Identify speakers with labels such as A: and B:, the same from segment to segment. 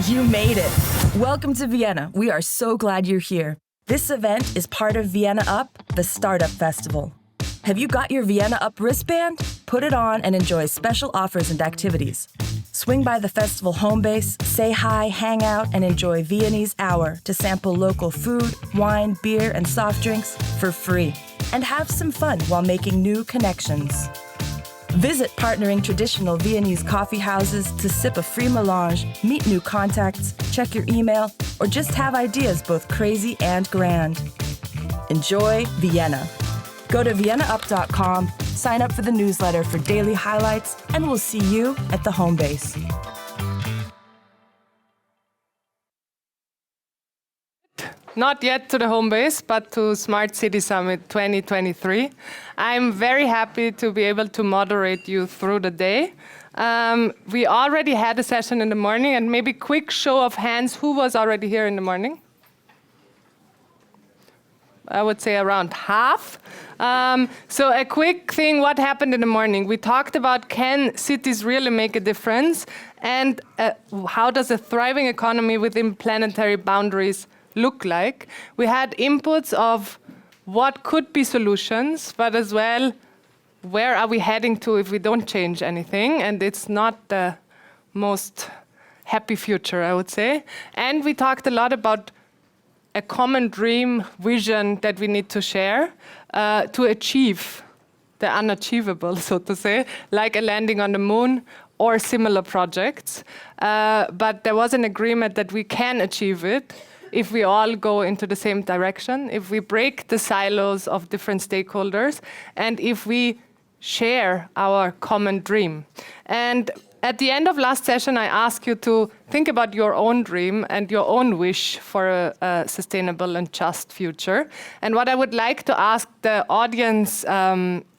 A: You made it! Welcome to Vienna. We are so glad you're here. This event is part of Vienna Up, the Startup Festival. Have you got your Vienna Up wristband? Put it on and enjoy special offers and activities. Swing by the festival home base, say hi, hang out, and enjoy Viennese Hour to sample local food, wine, beer, and soft drinks for free. And have some fun while making new connections. Visit partnering traditional Viennese coffee houses to sip a free melange, meet new contacts, check your email, or just have ideas both crazy and grand. Enjoy Vienna. Go to viennaup.com, sign up for the newsletter for daily highlights, and we'll see you at the home base.
B: Not yet to the home base, but to Smart City Summit 2023. I'm very happy to be able to moderate you through the day. We already had a session in the morning, and maybe quick show of hands, who was already here in the morning? I would say around half. So a quick thing, what happened in the morning? We talked about, can cities really make a difference? And how does a thriving economy within planetary boundaries look like? We had inputs of what could be solutions, but as well, where are we heading to if we don't change anything? And it's not the most happy future, I would say. And we talked a lot about a common dream, vision that we need to share to achieve the unachievable, so to say, like a landing on the moon or similar projects. But there was an agreement that we can achieve it if we all go into the same direction, if we break the silos of different stakeholders, and if we share our common dream. And at the end of last session, I asked you to think about your own dream and your own wish for a sustainable and just future. And what I would like to ask the audience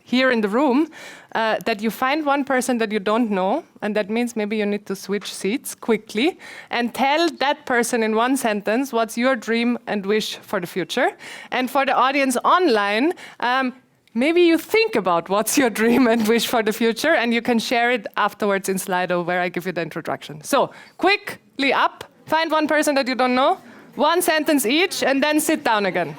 B: here in the room, that you find one person that you don't know, and that means maybe you need to switch seats quickly, and tell that person in one sentence what's your dream and wish for the future. And for the audience online, maybe you think about what's your dream and wish for the future, and you can share it afterwards in Slido where I give you the introduction. So, quickly up, find one person that you don't know, one sentence each, and then sit down again.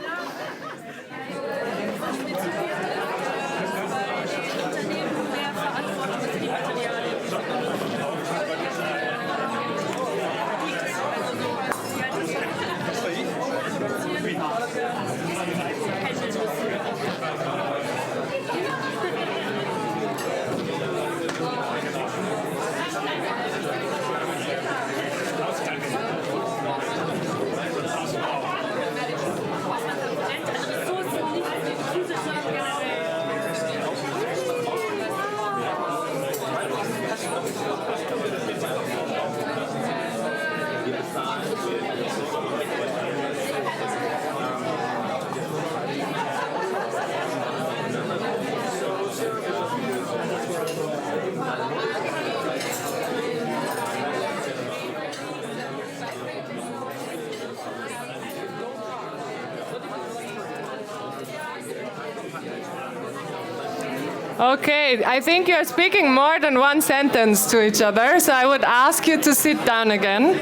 B: Okay, I think you're speaking more than one sentence to each other, so I would ask you to sit down again.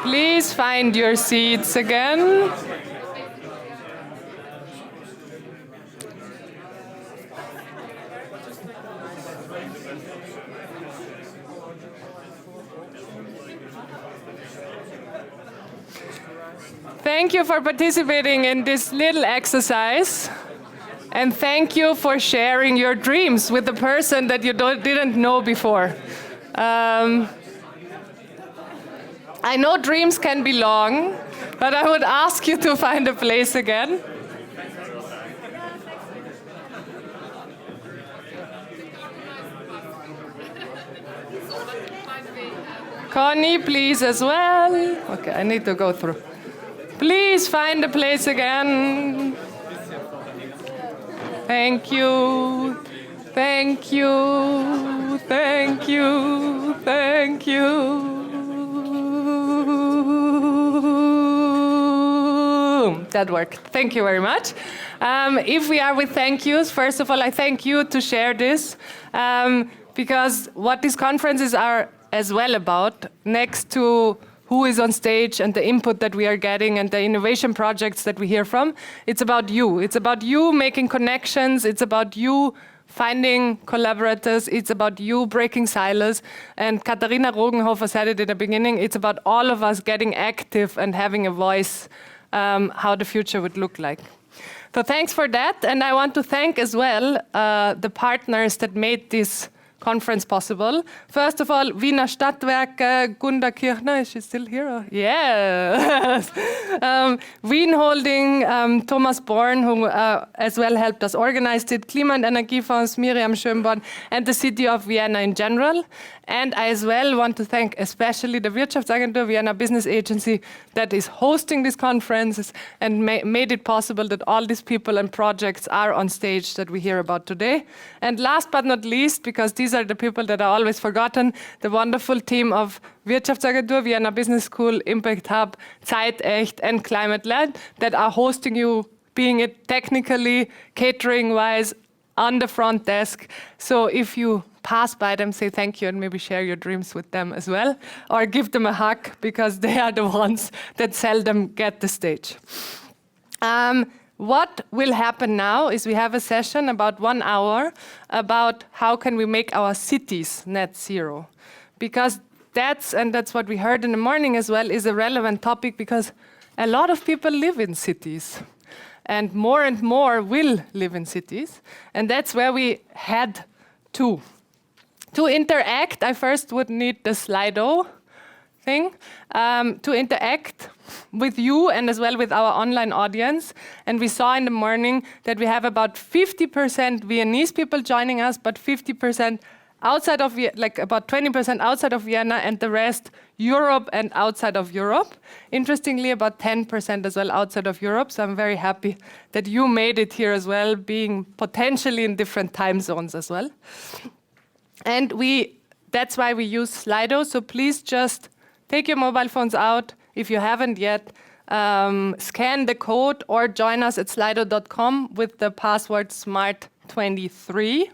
B: Please find your seats again. Thank you for participating in this little exercise. And thank you for sharing your dreams with the person that you didn't know before. I know dreams can be long, but I would ask you to find a place again. Connie, please, as well. Okay, I need to go through. Please find a place again. Thank you. Thank you. Thank you. Thank you. That worked. Thank you very much. If we are with thank yous, first of all, I thank you to share this, because what these conferences are as well about, next to who is on stage and the input that we are getting and the innovation projects that we hear from, it's about you. It's about you making connections. It's about you finding collaborators. It's about you breaking silos. And Katharina Rogenhofer said it in the beginning, it's about all of us getting active and having a voice, how the future would look like. So thanks for that. And I want to thank as well the partners that made this conference possible. First of all, Wiener Stadtwerke, Gunda Kirchner, is she still here? Or? Yes. Wien Holding, Thomas Born, who as well helped us organize it, Klima and Energiefonds, Miriam Schönborn, and the City of Vienna in general. And I as well want to thank especially the Wirtschaftsagentur, Vienna Business Agency, that is hosting these conferences and made it possible that all these people and projects are on stage that we hear about today. And last but not least, because these are the people that are always forgotten, the wonderful team of Wirtschaftsagentur, Vienna Business School, Impact Hub, Zeitecht, and Climate Lab that are hosting you, being it technically, catering-wise, on the front desk. So if you pass by them, say thank you and maybe share your dreams with them as well, or give them a hug because they are the ones that seldom get the stage. What will happen now is we have a session about 1 hour about how can we make our cities net zero, because that's what we heard in the morning as well, is a relevant topic because a lot of people live in cities. And more will live in cities. And that's where we had to. To interact, I first would need the Slido thing, to interact with you and as well with our online audience. And we saw in the morning that we have about 50% Viennese people joining us, but 50% outside of, like about 20% outside of Vienna, and the rest Europe and outside of Europe. Interestingly, about 10% as well outside of Europe. So I'm very happy that you made it here as well, being potentially in different time zones as well. And that's why we use Slido. So please just take your mobile phones out if you haven't yet. Scan the code or join us at slido.com with the password SMART23.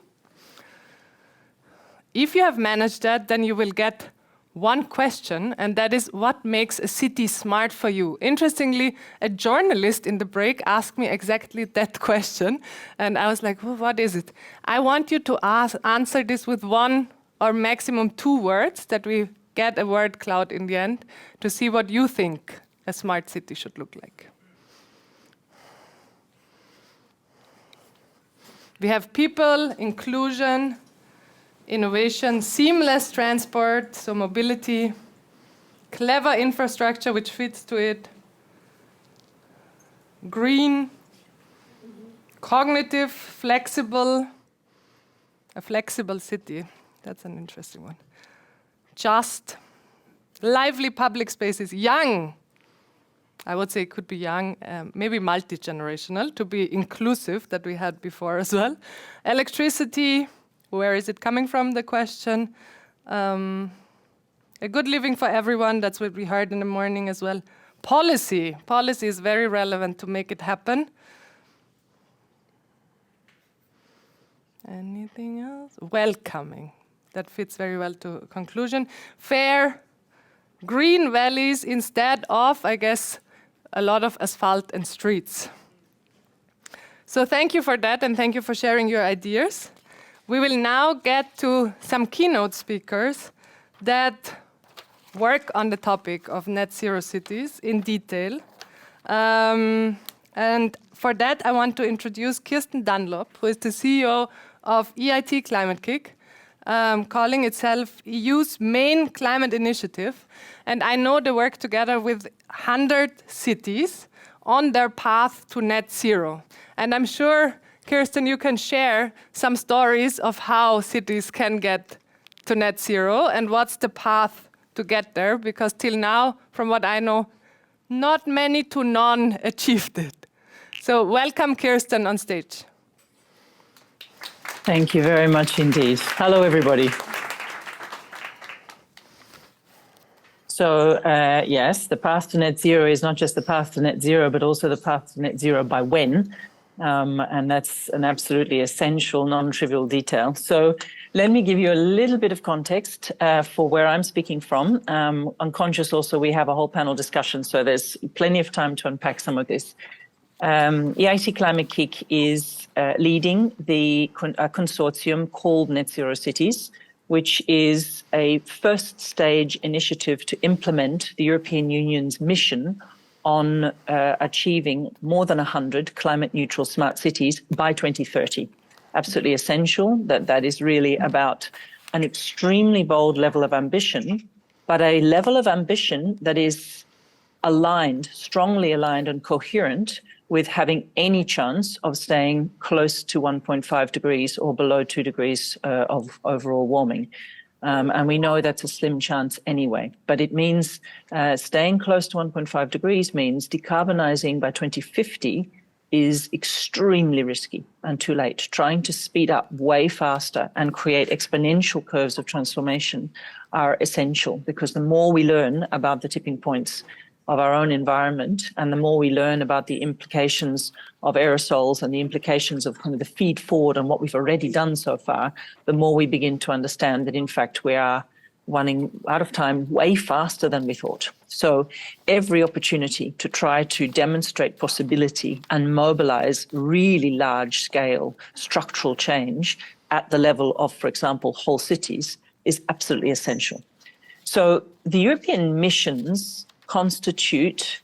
B: If you have managed that, then you will get one question, and that is, what makes a city smart for you? Interestingly, a journalist in the break asked me exactly that question, and I was like, well, what is it? I want you to answer this with 1 or maximum 2 words, that we get a word cloud in the end, to see what you think a smart city should look like. We have people, inclusion, innovation, seamless transport, so mobility, clever infrastructure which fits to it, green, cognitive, flexible, a flexible city, that's an interesting one, just, lively public spaces, young, I would say it could be young, maybe multi-generational, to be inclusive, that we had before as well, electricity, where is it coming from, the question. A good living for everyone, that's what we heard in the morning as well. Policy is very relevant to make it happen. Anything else? Welcoming, that fits very well to conclusion. Fair, green valleys instead of, I guess, a lot of asphalt and streets. So thank you for that, and thank you for sharing your ideas. We will now get to some keynote speakers that work on the topic of net zero cities in detail. And for that, I want to introduce Kirsten Dunlop, who is the CEO of EIT Climate Kick, calling itself EU's main climate initiative. And I know they work together with 100 cities on their path to net zero. And I'm sure, Kirsten, you can share some stories of how cities can get to net zero and what's the path to get there, because till now, from what I know, not many to none achieved it. So welcome, Kirsten, on stage.
C: Thank you very much indeed. Hello, everybody. Yes, the path to net zero is not just the path to net zero, but also the path to net zero by when. And that's an absolutely essential, non-trivial detail. So let me give you a little bit of context for where I'm speaking from. Unconscious also, we have a whole panel discussion, so there's plenty of time to unpack some of this. EIT Climate Kick is leading a consortium called Net Zero Cities, which is a first stage initiative to implement the European Union's mission on achieving more than 100 climate neutral smart cities by 2030. Absolutely essential. That is really about an extremely bold level of ambition, but a level of ambition that is aligned, strongly aligned and coherent with having any chance of staying close to 1.5 degrees or below 2 degrees of overall warming. And we know that's a slim chance anyway. But it means staying close to 1.5 degrees means decarbonizing by 2050 is extremely risky and too late. Trying to speed up way faster and create exponential curves of transformation are essential, because the more we learn about the tipping points of our own environment, and the more we learn about the implications of aerosols and the implications of kind of the feed forward and what we've already done so far, the more we begin to understand that, in fact, we are running out of time way faster than we thought. So every opportunity to try to demonstrate possibility and mobilize really large-scale structural change at the level of, for example, whole cities is absolutely essential. So the European missions constitute,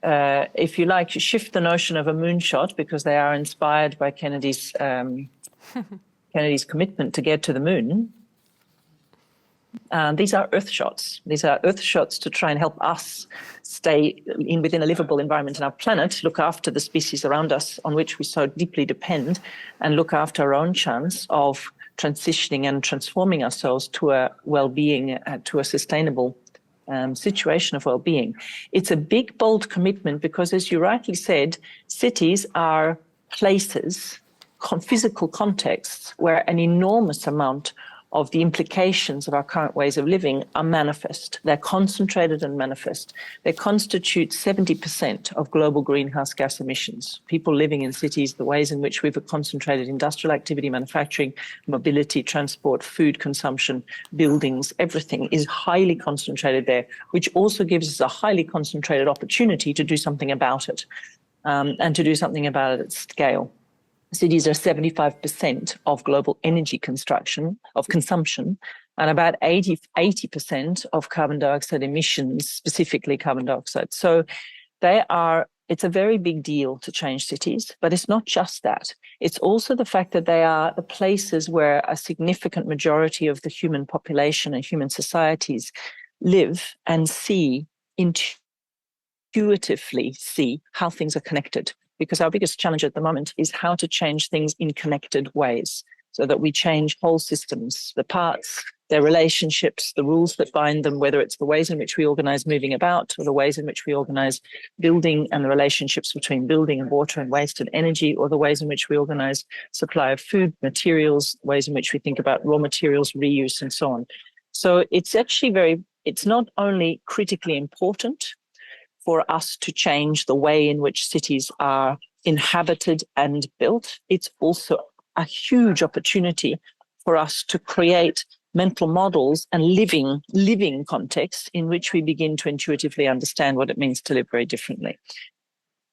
C: if you like, shift the notion of a moonshot, because they are inspired by Kennedy's commitment to get to the moon. These are earth shots. These are earth shots to try and help us stay within a livable environment on our planet, look after the species around us on which we so deeply depend, and look after our own chance of transitioning and transforming ourselves to a well-being, to a sustainable situation of well-being. It's a big, bold commitment because, as you rightly said, cities are places, physical contexts where an enormous amount of the implications of our current ways of living are manifest. They're concentrated and manifest. They constitute 70% of global greenhouse gas emissions. People living in cities, the ways in which we've concentrated industrial activity, manufacturing, mobility, transport, food consumption, buildings, everything is highly concentrated there, which also gives us a highly concentrated opportunity to do something about it, and to do something about it at scale. Cities are 75% of global energy consumption, and about 80% of carbon dioxide emissions, specifically carbon dioxide. So it's a very big deal to change cities, but it's not just that. It's also the fact that they are the places where a significant majority of the human population and human societies live and intuitively see how things are connected. Because our biggest challenge at the moment is how to change things in connected ways, so that we change whole systems, the parts, their relationships, the rules that bind them, whether it's the ways in which we organize moving about, or the ways in which we organize building and the relationships between building and water and waste and energy, or the ways in which we organize supply of food, materials, ways in which we think about raw materials, reuse, and so on. So it's actually it's not only critically important for us to change the way in which cities are inhabited and built, it's also a huge opportunity for us to create mental models and living contexts in which we begin to intuitively understand what it means to live very differently.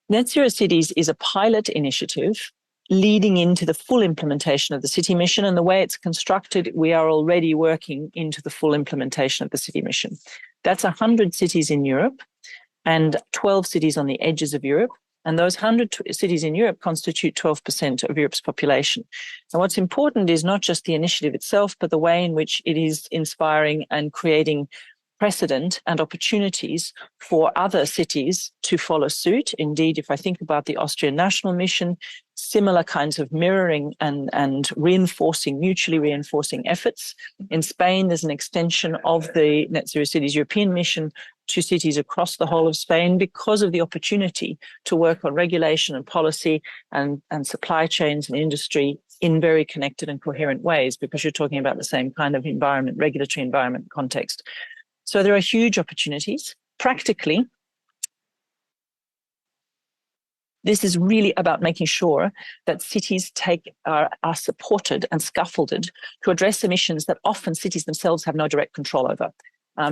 C: Net Zero Cities is a pilot initiative leading into the full implementation of the city mission, and the way it's constructed, we are already working into the full implementation of the city mission. That's 100 cities in Europe and 12 cities on the edges of Europe. And those 100 cities in Europe constitute 12% of Europe's population. And what's important is not just the initiative itself, but the way in which it is inspiring and creating precedent and opportunities for other cities to follow suit. Indeed, if I think about the Austrian national mission, similar kinds of mirroring and mutually reinforcing efforts. In Spain, there's an extension of the Net Zero Cities European mission to cities across the whole of Spain because of the opportunity to work on regulation and policy and supply chains and industry in very connected and coherent ways, because you're talking about the same kind of environment, regulatory environment context. So there are huge opportunities. Practically, this is really about making sure that cities are supported and scaffolded to address emissions that often cities themselves have no direct control over.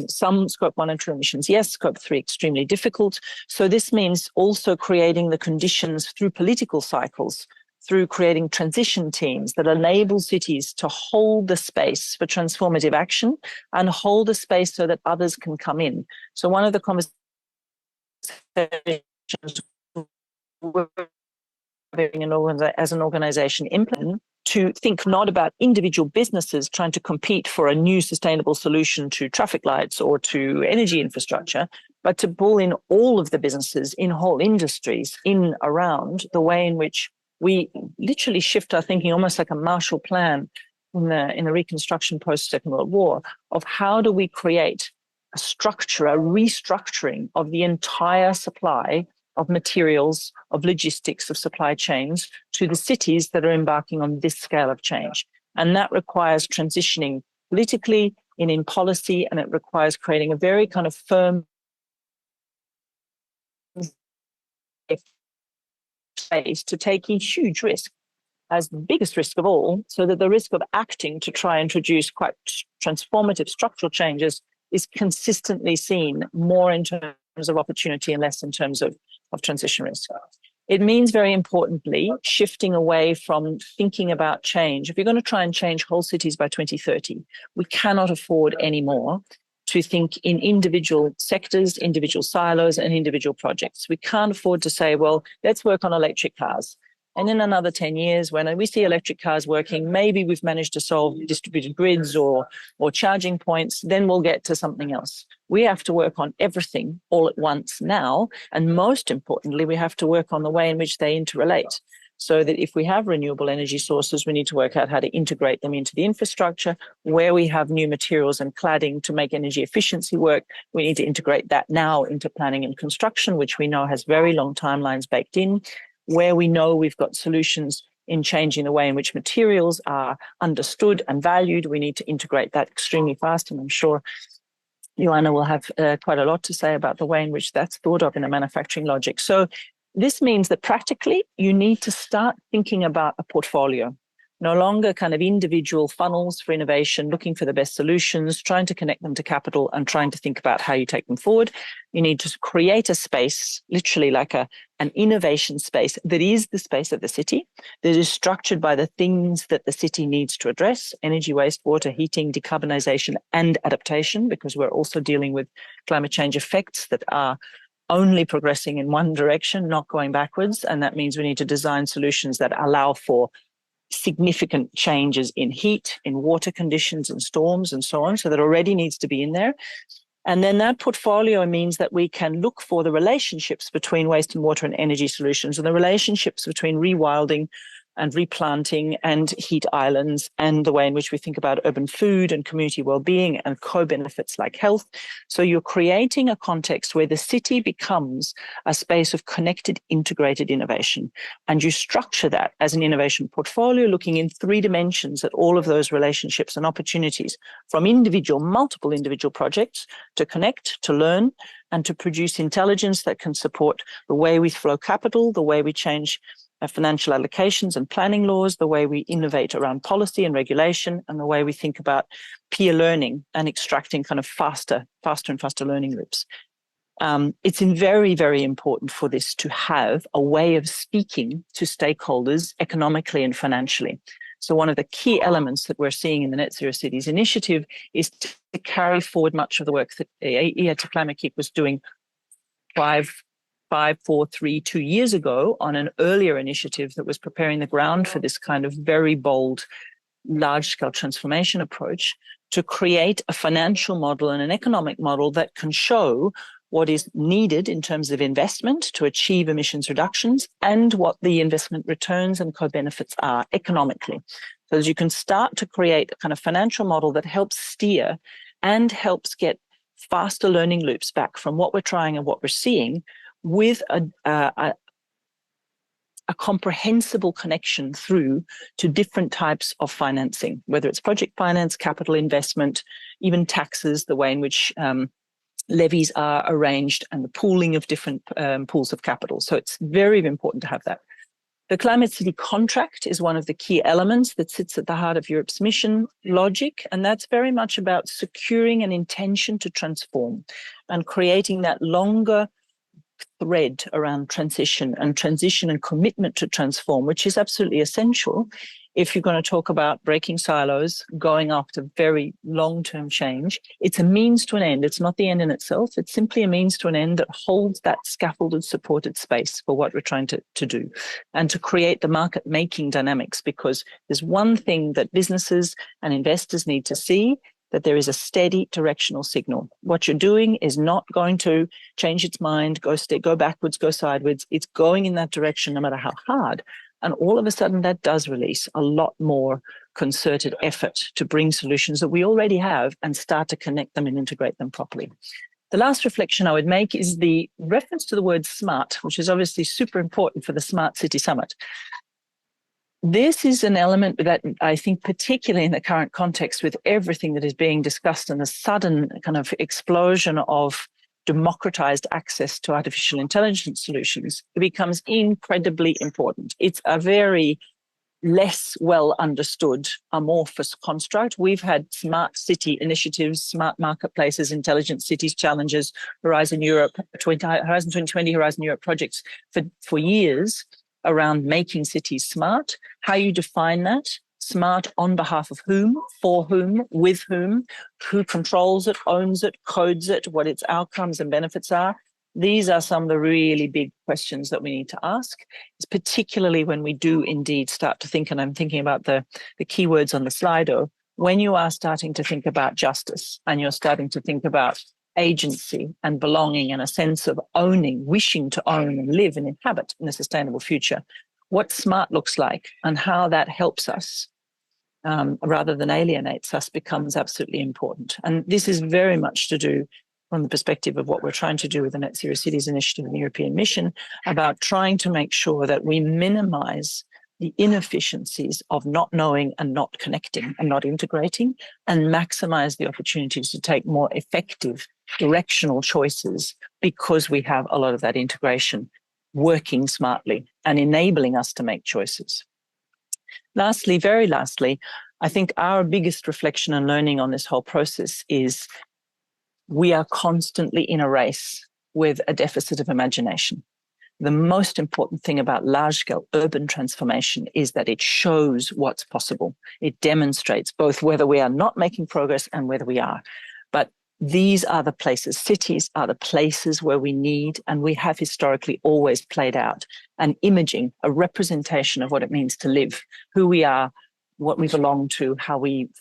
C: Some Scope 1 and 2 emissions, yes, Scope 3 extremely difficult. So this means also creating the conditions through political cycles, through creating transition teams that enable cities to hold the space for transformative action and hold the space so that others can come in. So one of the conversations we're having as an organization implement to think not about individual businesses trying to compete for a new sustainable solution to traffic lights or to energy infrastructure, but to pull in all of the businesses in whole industries in around the way in which we literally shift our thinking almost like a Marshall Plan in the reconstruction post-Second World War of how do we create a structure, a restructuring of the entire supply of materials, of logistics, of supply chains to the cities that are embarking on this scale of change. And that requires transitioning politically and in policy, and it requires creating a very kind of firm space to take a huge risk as the biggest risk of all, so that the risk of acting to try and introduce quite transformative structural changes is consistently seen more in terms of opportunity and less in terms of transition risk. It means very importantly, shifting away from thinking about change. If you're going to try and change whole cities by 2030, we cannot afford anymore to think in individual sectors, individual silos, and individual projects. We can't afford to say, well, let's work on electric cars. And in another 10 years, when we see electric cars working, maybe we've managed to solve distributed grids or charging points, then we'll get to something else. We have to work on everything all at once now. And most importantly, we have to work on the way in which they interrelate. So that if we have renewable energy sources, we need to work out how to integrate them into the infrastructure. Where we have new materials and cladding to make energy efficiency work, we need to integrate that now into planning and construction, which we know has very long timelines baked in. Where we know we've got solutions in changing the way in which materials are understood and valued, we need to integrate that extremely fast. And I'm sure Joanna will have quite a lot to say about the way in which that's thought of in a manufacturing logic. So this means that practically you need to start thinking about a portfolio. No longer kind of individual funnels for innovation, looking for the best solutions, trying to connect them to capital and trying to think about how you take them forward. You need to create a space, literally like an innovation space that is the space of the city, that is structured by the things that the city needs to address: energy, waste, water, heating, decarbonization, and adaptation, because we're also dealing with climate change effects that are only progressing in one direction, not going backwards. And that means we need to design solutions that allow for significant changes in heat, in water conditions, in storms, and so on. So that already needs to be in there. And then that portfolio means that we can look for the relationships between waste and water and energy solutions, and the relationships between rewilding and replanting and heat islands, and the way in which we think about urban food and community well-being and co-benefits like health. So you're creating a context where the city becomes a space of connected, integrated innovation. And you structure that as an innovation portfolio, looking in 3 dimensions at all of those relationships and opportunities, from multiple individual projects to connect, to learn, and to produce intelligence that can support the way we flow capital, the way we change financial allocations and planning laws, the way we innovate around policy and regulation, and the way we think about peer learning and extracting kind of faster and faster learning loops. It's very, very important for this to have a way of speaking to stakeholders economically and financially. So one of the key elements that we're seeing in the Net Zero Cities initiative is to carry forward much of the work that Ia was doing 2 years ago on an earlier initiative that was preparing the ground for this kind of very bold, large-scale transformation approach, to create a financial model and an economic model that can show what is needed in terms of investment to achieve emissions reductions and what the investment returns and co-benefits are economically. So as you can start to create a kind of financial model that helps steer and helps get faster learning loops back from what we're trying and what we're seeing, with a a comprehensible connection through to different types of financing, whether it's project finance, capital investment, even taxes, the way in which levies are arranged, and the pooling of different pools of capital. So it's very important to have that. The Climate City contract is one of the key elements that sits at the heart of Europe's mission logic, and that's very much about securing an intention to transform and creating that longer thread around transition and commitment to transform, which is absolutely essential if you're going to talk about breaking silos, going after very long-term change. It's a means to an end. It's not the end in itself. It's simply a means to an end that holds that scaffolded, supported space for what we're trying to do and to create the market-making dynamics, because there's one thing that businesses and investors need to see, that there is a steady directional signal. What you're doing is not going to change its mind, go backwards, go sideways. It's going in that direction no matter how hard. And all of a sudden, that does release a lot more concerted effort to bring solutions that we already have and start to connect them and integrate them properly. The last reflection I would make is the reference to the word smart, which is obviously super important for the Smart City Summit. This is an element that I think, particularly in the current context with everything that is being discussed and the sudden kind of explosion of democratized access to artificial intelligence solutions, it becomes incredibly important. It's a very less well understood amorphous construct. We've had smart city initiatives, smart marketplaces, intelligent cities challenges, Horizon 2020, Horizon Europe projects for years around making cities smart. How you define that? Smart on behalf of whom, for whom, with whom, who controls it, owns it, codes it, what its outcomes and benefits are. These are some of the really big questions that we need to ask, it's particularly when we do indeed start to think, and I'm thinking about the keywords on the Slido, when you are starting to think about justice and you're starting to think about agency and belonging and a sense of owning, wishing to own and live and inhabit in a sustainable future, what smart looks like and how that helps us rather than alienates us becomes absolutely important. And this is very much to do from the perspective of what we're trying to do with the Net Zero Cities Initiative and the European Mission, about trying to make sure that we minimize the inefficiencies of not knowing and not connecting and not integrating, and maximize the opportunities to take more effective directional choices because we have a lot of that integration working smartly and enabling us to make choices. Lastly, very lastly, I think our biggest reflection and learning on this whole process is we are constantly in a race with a deficit of imagination. The most important thing about large-scale urban transformation is that it shows what's possible. It demonstrates both whether we are not making progress and whether we are. But these are the places, cities are the places where we need, and we have historically always played out an imaging, a representation of what it means to live, who we are, what we belong to,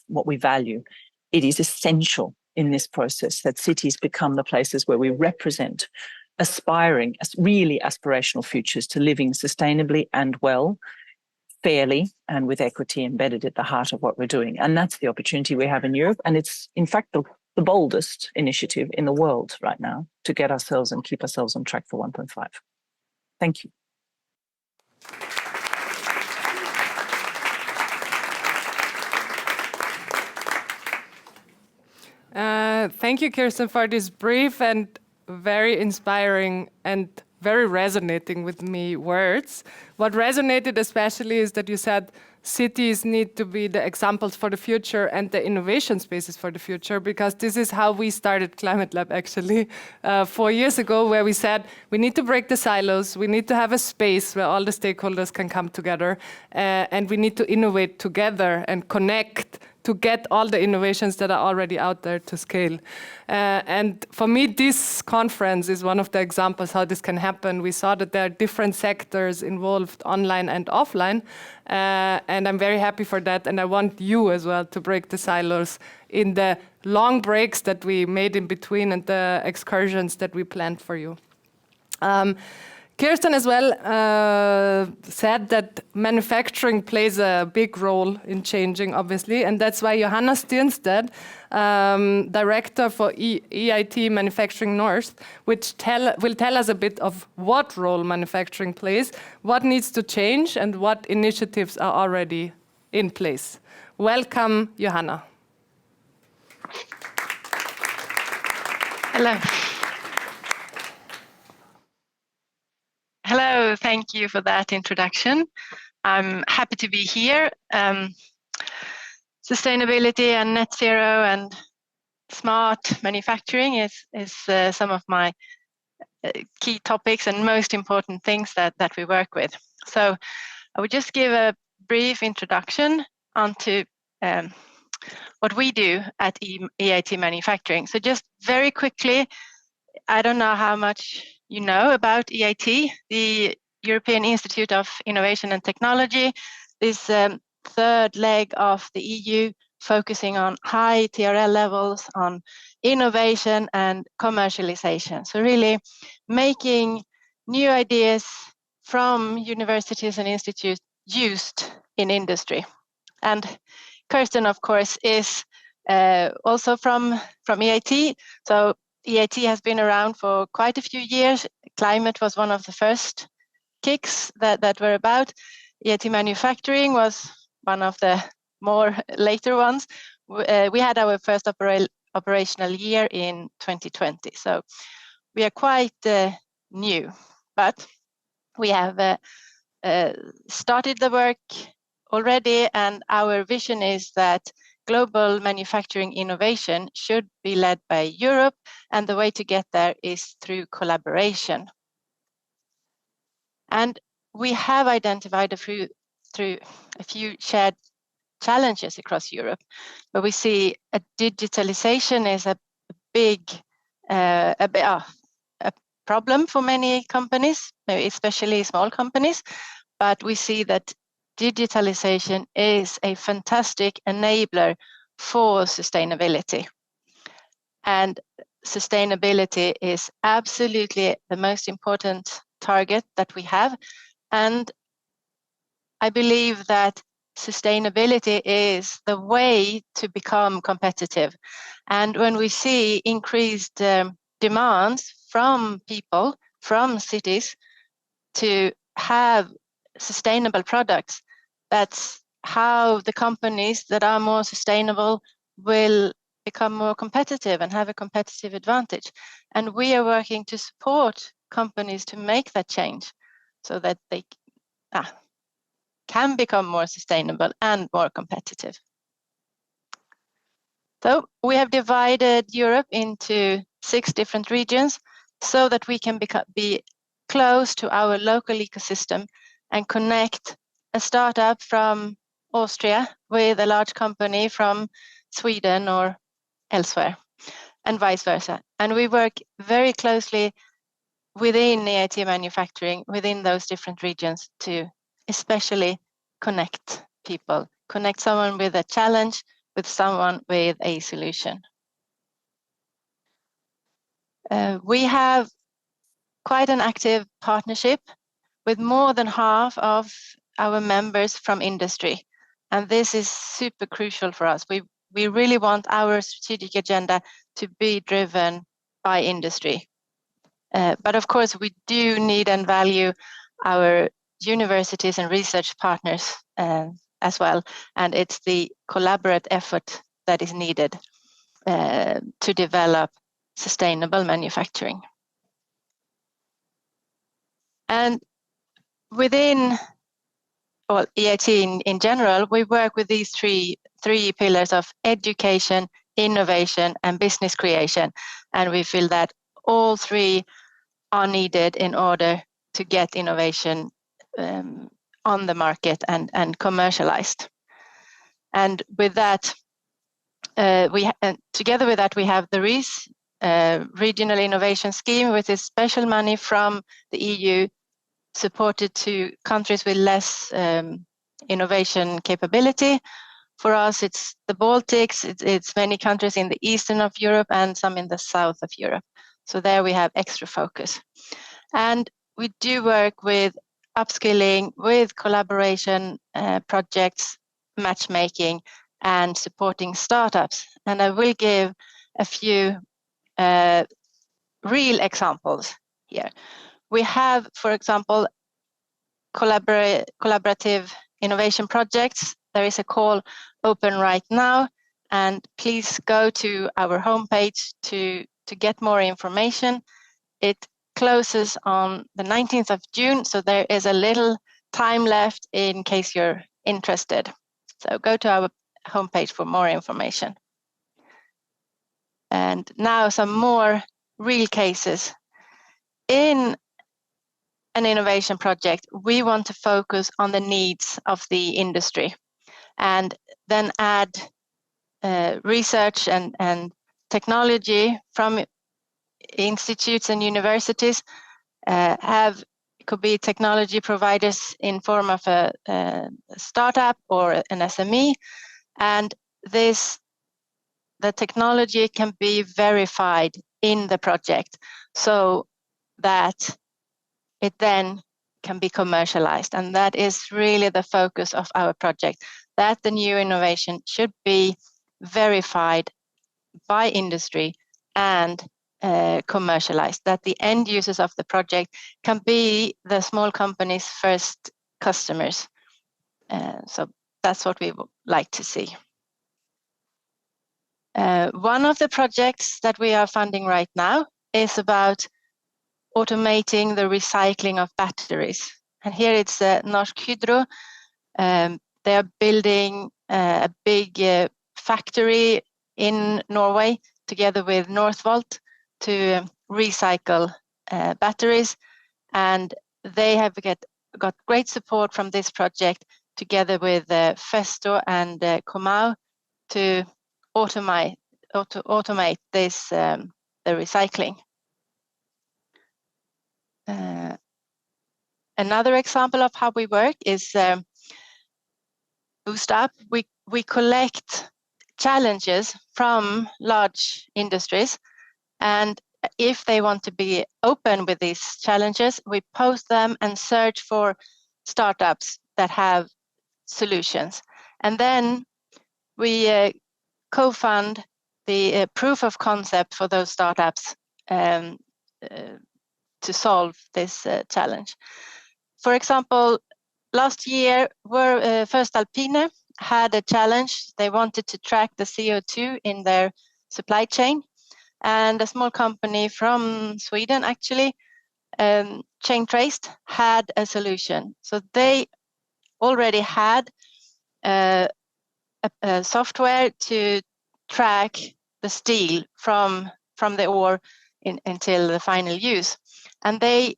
C: what we value. It is essential in this process that cities become the places where we represent aspiring, really aspirational futures to living sustainably and well, fairly, and with equity embedded at the heart of what we're doing. And that's the opportunity we have in Europe. And it's, in fact, the boldest initiative in the world right now to get ourselves and keep ourselves on track for 1.5. Thank you.
B: Thank you, Kirsten, for this brief and very inspiring and very resonating with me words. What resonated especially is that you said cities need to be the examples for the future and the innovation spaces for the future, because this is how we started Climate Lab actually 4 years ago, where we said we need to break the silos, we need to have a space where all the stakeholders can come together, and we need to innovate together and connect to get all the innovations that are already out there to scale. And for me, this conference is one of the examples how this can happen. We saw that there are different sectors involved, online and offline, and I'm very happy for that. And I want you as well to break the silos in the long breaks that we made in between and the excursions that we planned for you. Kirsten as well said that manufacturing plays a big role in changing, obviously, and that's why Johanna Stjernstedt, director for EIT Manufacturing North, which will tell us a bit of what role manufacturing plays, what needs to change, and what initiatives are already in place. Welcome, Johanna.
D: Hello. Hello, thank you for that introduction. I'm happy to be here. Sustainability and net zero and smart manufacturing is some of my key topics and most important things that we work with. So I would just give a brief introduction onto what we do at EIT Manufacturing. So just very quickly, I don't know how much you know about EIT, the European Institute of Innovation and Technology, this third leg of the EU focusing on high TRL levels, on innovation and commercialization. So really making new ideas from universities and institutes used in industry. And Kirsten, of course, is also from EIT. So EIT has been around for quite a few years. Climate was one of the first kicks that were about. EIT Manufacturing was one of the more later ones. We had our first operational year in 2020. So we are quite new, but we have started the work already, and our vision is that global manufacturing innovation should be led by Europe, and the way to get there is through collaboration. And we have identified through a few shared challenges across Europe, but we see a digitalization is a big a problem for many companies, especially small companies, but we see that digitalization is a fantastic enabler for sustainability. And sustainability is absolutely the most important target that we have. And I believe that sustainability is the way to become competitive. And when we see increased demands from people, from cities, to have sustainable products, that's how the companies that are more sustainable will become more competitive and have a competitive advantage. And we are working to support companies to make that change so that they can become more sustainable and more competitive. So we have divided Europe into 6 different regions so that we can be close to our local ecosystem and connect a startup from Austria with a large company from Sweden or elsewhere, and vice versa. And we work very closely within EIT Manufacturing, within those different regions, to especially connect people, connect someone with a challenge with someone with a solution. We have quite an active partnership with more than half of our members from industry. And this is super crucial for us. We really want our strategic agenda to be driven by industry. But of course, we do need and value our universities and research partners as well. And it's the collaborative effort that is needed to develop sustainable manufacturing. And within EIT in general, we work with these three pillars of education, innovation, and business creation. And we feel that all 3 are needed in order to get innovation on the market and commercialized. And with that, together with that, we have the RIS, Regional Innovation Scheme, which is special money from the EU supported to countries with less innovation capability. For us, it's the Baltics, it's many countries in the eastern of Europe and some in the south of Europe. So there we have extra focus. And we do work with upskilling, with collaboration projects, matchmaking, and supporting startups. And I will give a few real examples here. We have, for example, collaborative innovation projects. There is a call open right now, and please go to our homepage to get more information. It closes on the 19th of June, so there is a little time left in case you're interested. So go to our homepage for more information. And now some more real cases. In an innovation project, we want to focus on the needs of the industry and then add research and technology from institutes and universities. Could be technology providers in form of a startup or an SME, and the technology can be verified in the project so that it then can be commercialized. And that is really the focus of our project, that the new innovation should be verified by industry and commercialized, that the end users of the project can be the small companies' first customers. So that's what we would like to see. One of the projects that we are funding right now is about automating the recycling of batteries. And here it's Norsk Hydro. They are building a big factory in Norway together with Northvolt to recycle batteries. And they have got great support from this project together with Festo and Comau to automate this the recycling. Another example of how we work is Boost Up. We collect challenges from large industries, and if they want to be open with these challenges, we post them and search for startups that have solutions. And then we co-fund the proof of concept for those startups to solve this challenge. For example, last year, First Alpine had a challenge. They wanted to track the CO2 in their supply chain. And a small company from Sweden, actually, Chain Traced, had a solution. So they already had a software to track the steel from the ore until the final use. And they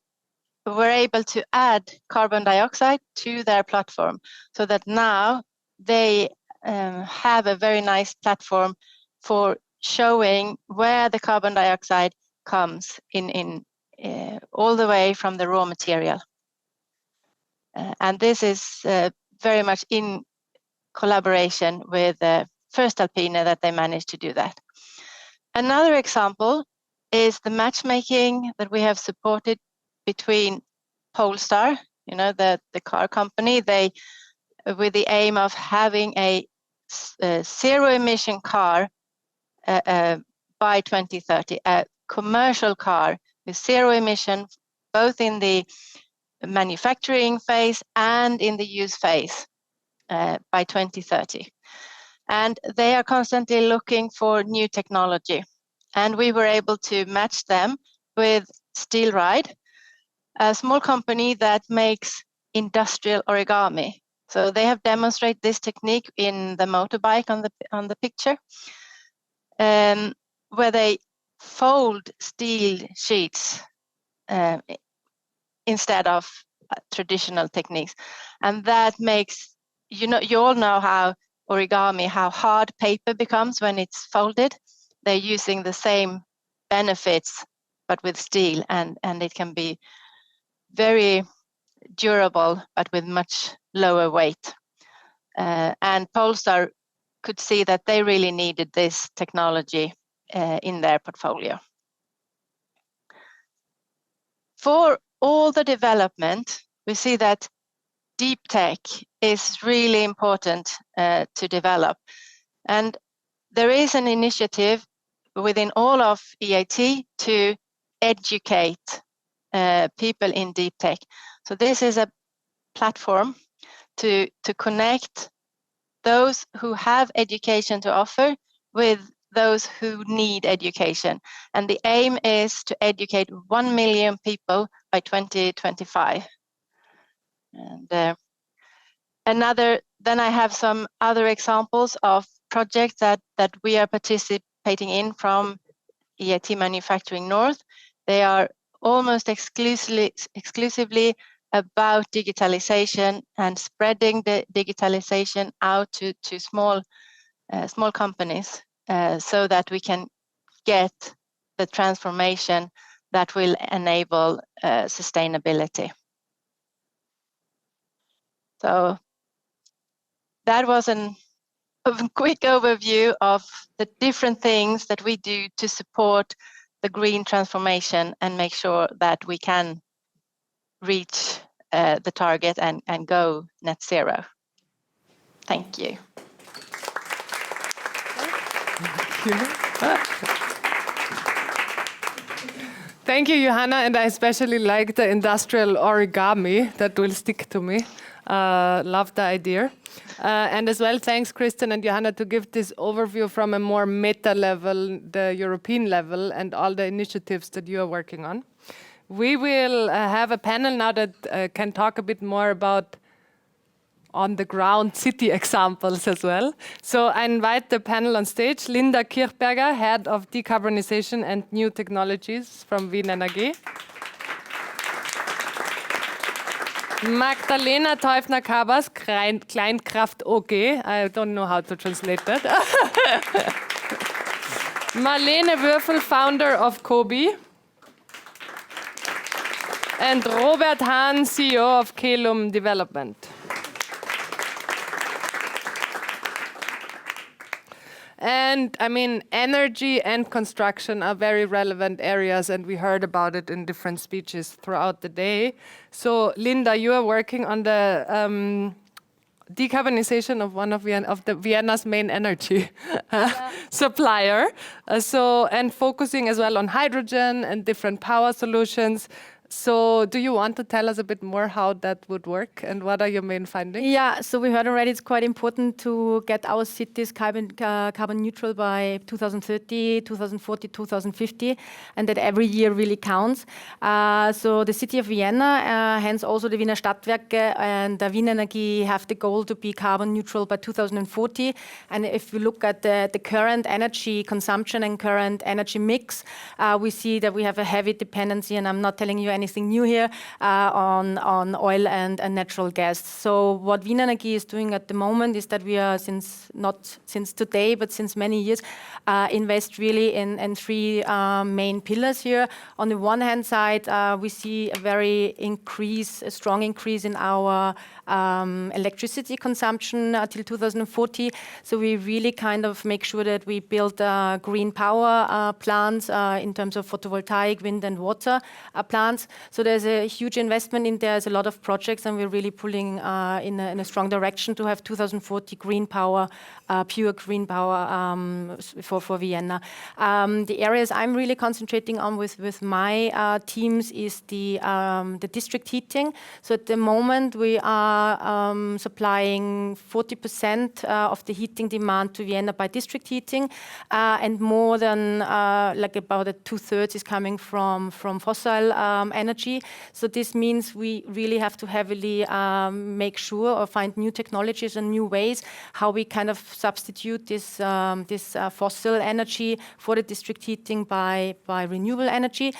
D: were able to add carbon dioxide to their platform so that now they have a very nice platform for showing where the carbon dioxide comes in all the way from the raw material. And this is very much in collaboration with First Alpine that they managed to do that. Another example is the matchmaking that we have supported between Polestar, the car company, with the aim of having a zero-emission car by 2030, a commercial car with zero emission, both in the manufacturing phase and in the use phase by 2030. And they are constantly looking for new technology. And we were able to match them with Steelride, a small company that makes industrial origami. So they have demonstrated this technique in the motorbike on the picture, where they fold steel sheets instead of traditional techniques. And that makes, you all know how origami, how hard paper becomes when it's folded. They're using the same benefits, but with steel, and it can be very durable, but with much lower weight. And Polestar could see that they really needed this technology in their portfolio. For all the development, we see that deep tech is really important to develop. And there is an initiative within all of EIT to educate people in deep tech. So this is a platform to connect those who have education to offer with those who need education. And the aim is to educate 1 million people by 2025. And then I have some other examples of projects that we are participating in from EIT Manufacturing North. They are almost exclusively about digitalization and spreading the digitalization out to small companies so that we can get the transformation that will enable sustainability. So that was a quick overview of the different things that we do to support the green transformation and make sure that we can reach the target and go net zero. Thank you.
B: Thank you, Johanna, and I especially like the industrial origami that will stick to me. Love the idea. And as well, thanks, Kristen and Johanna, to give this overview from a more meta level, the European level, and all the initiatives that you are working on. We will have a panel now that can talk a bit more about on-the-ground city examples as well. So I invite the panel on stage. Linda Kirchberger, Head of Decarbonization and New Technologies from Wien Energie. Magdalena Teufner-Kabas, Kleinkraft OG. I don't know how to translate that. Marlene Würfel, founder of Kobi. And Robert Hahn, CEO of Kelum Development. And I mean, energy and construction are very relevant areas, and we heard about it in different speeches throughout the day. So, Linda, you are working on the decarbonization of one of the Vienna's main energy supplier. And focusing as well on hydrogen and different power solutions. So do you want to tell us a bit more how that would work and what are your main findings?
E: Yeah, so we heard already it's quite important to get our cities carbon neutral by 2030, 2040, 2050, and that every year really counts. So the City of Vienna, hence also the Wiener Stadtwerke and the Wien Energie have the goal to be carbon neutral by 2040. And if we look at the current energy consumption and current energy mix, we see that we have a heavy dependency, and I'm not telling you anything new here, on oil and natural gas. So what Wien Energie is doing at the moment is that we are, not since today, but since many years, invest really in three main pillars here. On the one hand side, we see a strong increase in our electricity consumption till 2040. So we really kind of make sure that we build green power plants in terms of photovoltaic, wind and water plants. So there's a huge investment in there. There's a lot of projects, and we're really pulling in a strong direction to have 2040 green power, pure green power for Vienna. The areas I'm really concentrating on with my teams is the district heating. So at the moment we are supplying 40% of the heating demand to Vienna by district heating, and more than like about 2/3 is coming from fossil energy. So this means we really have to heavily make sure or find new technologies and new ways how we kind of substitute this fossil energy for the district heating by renewable energy.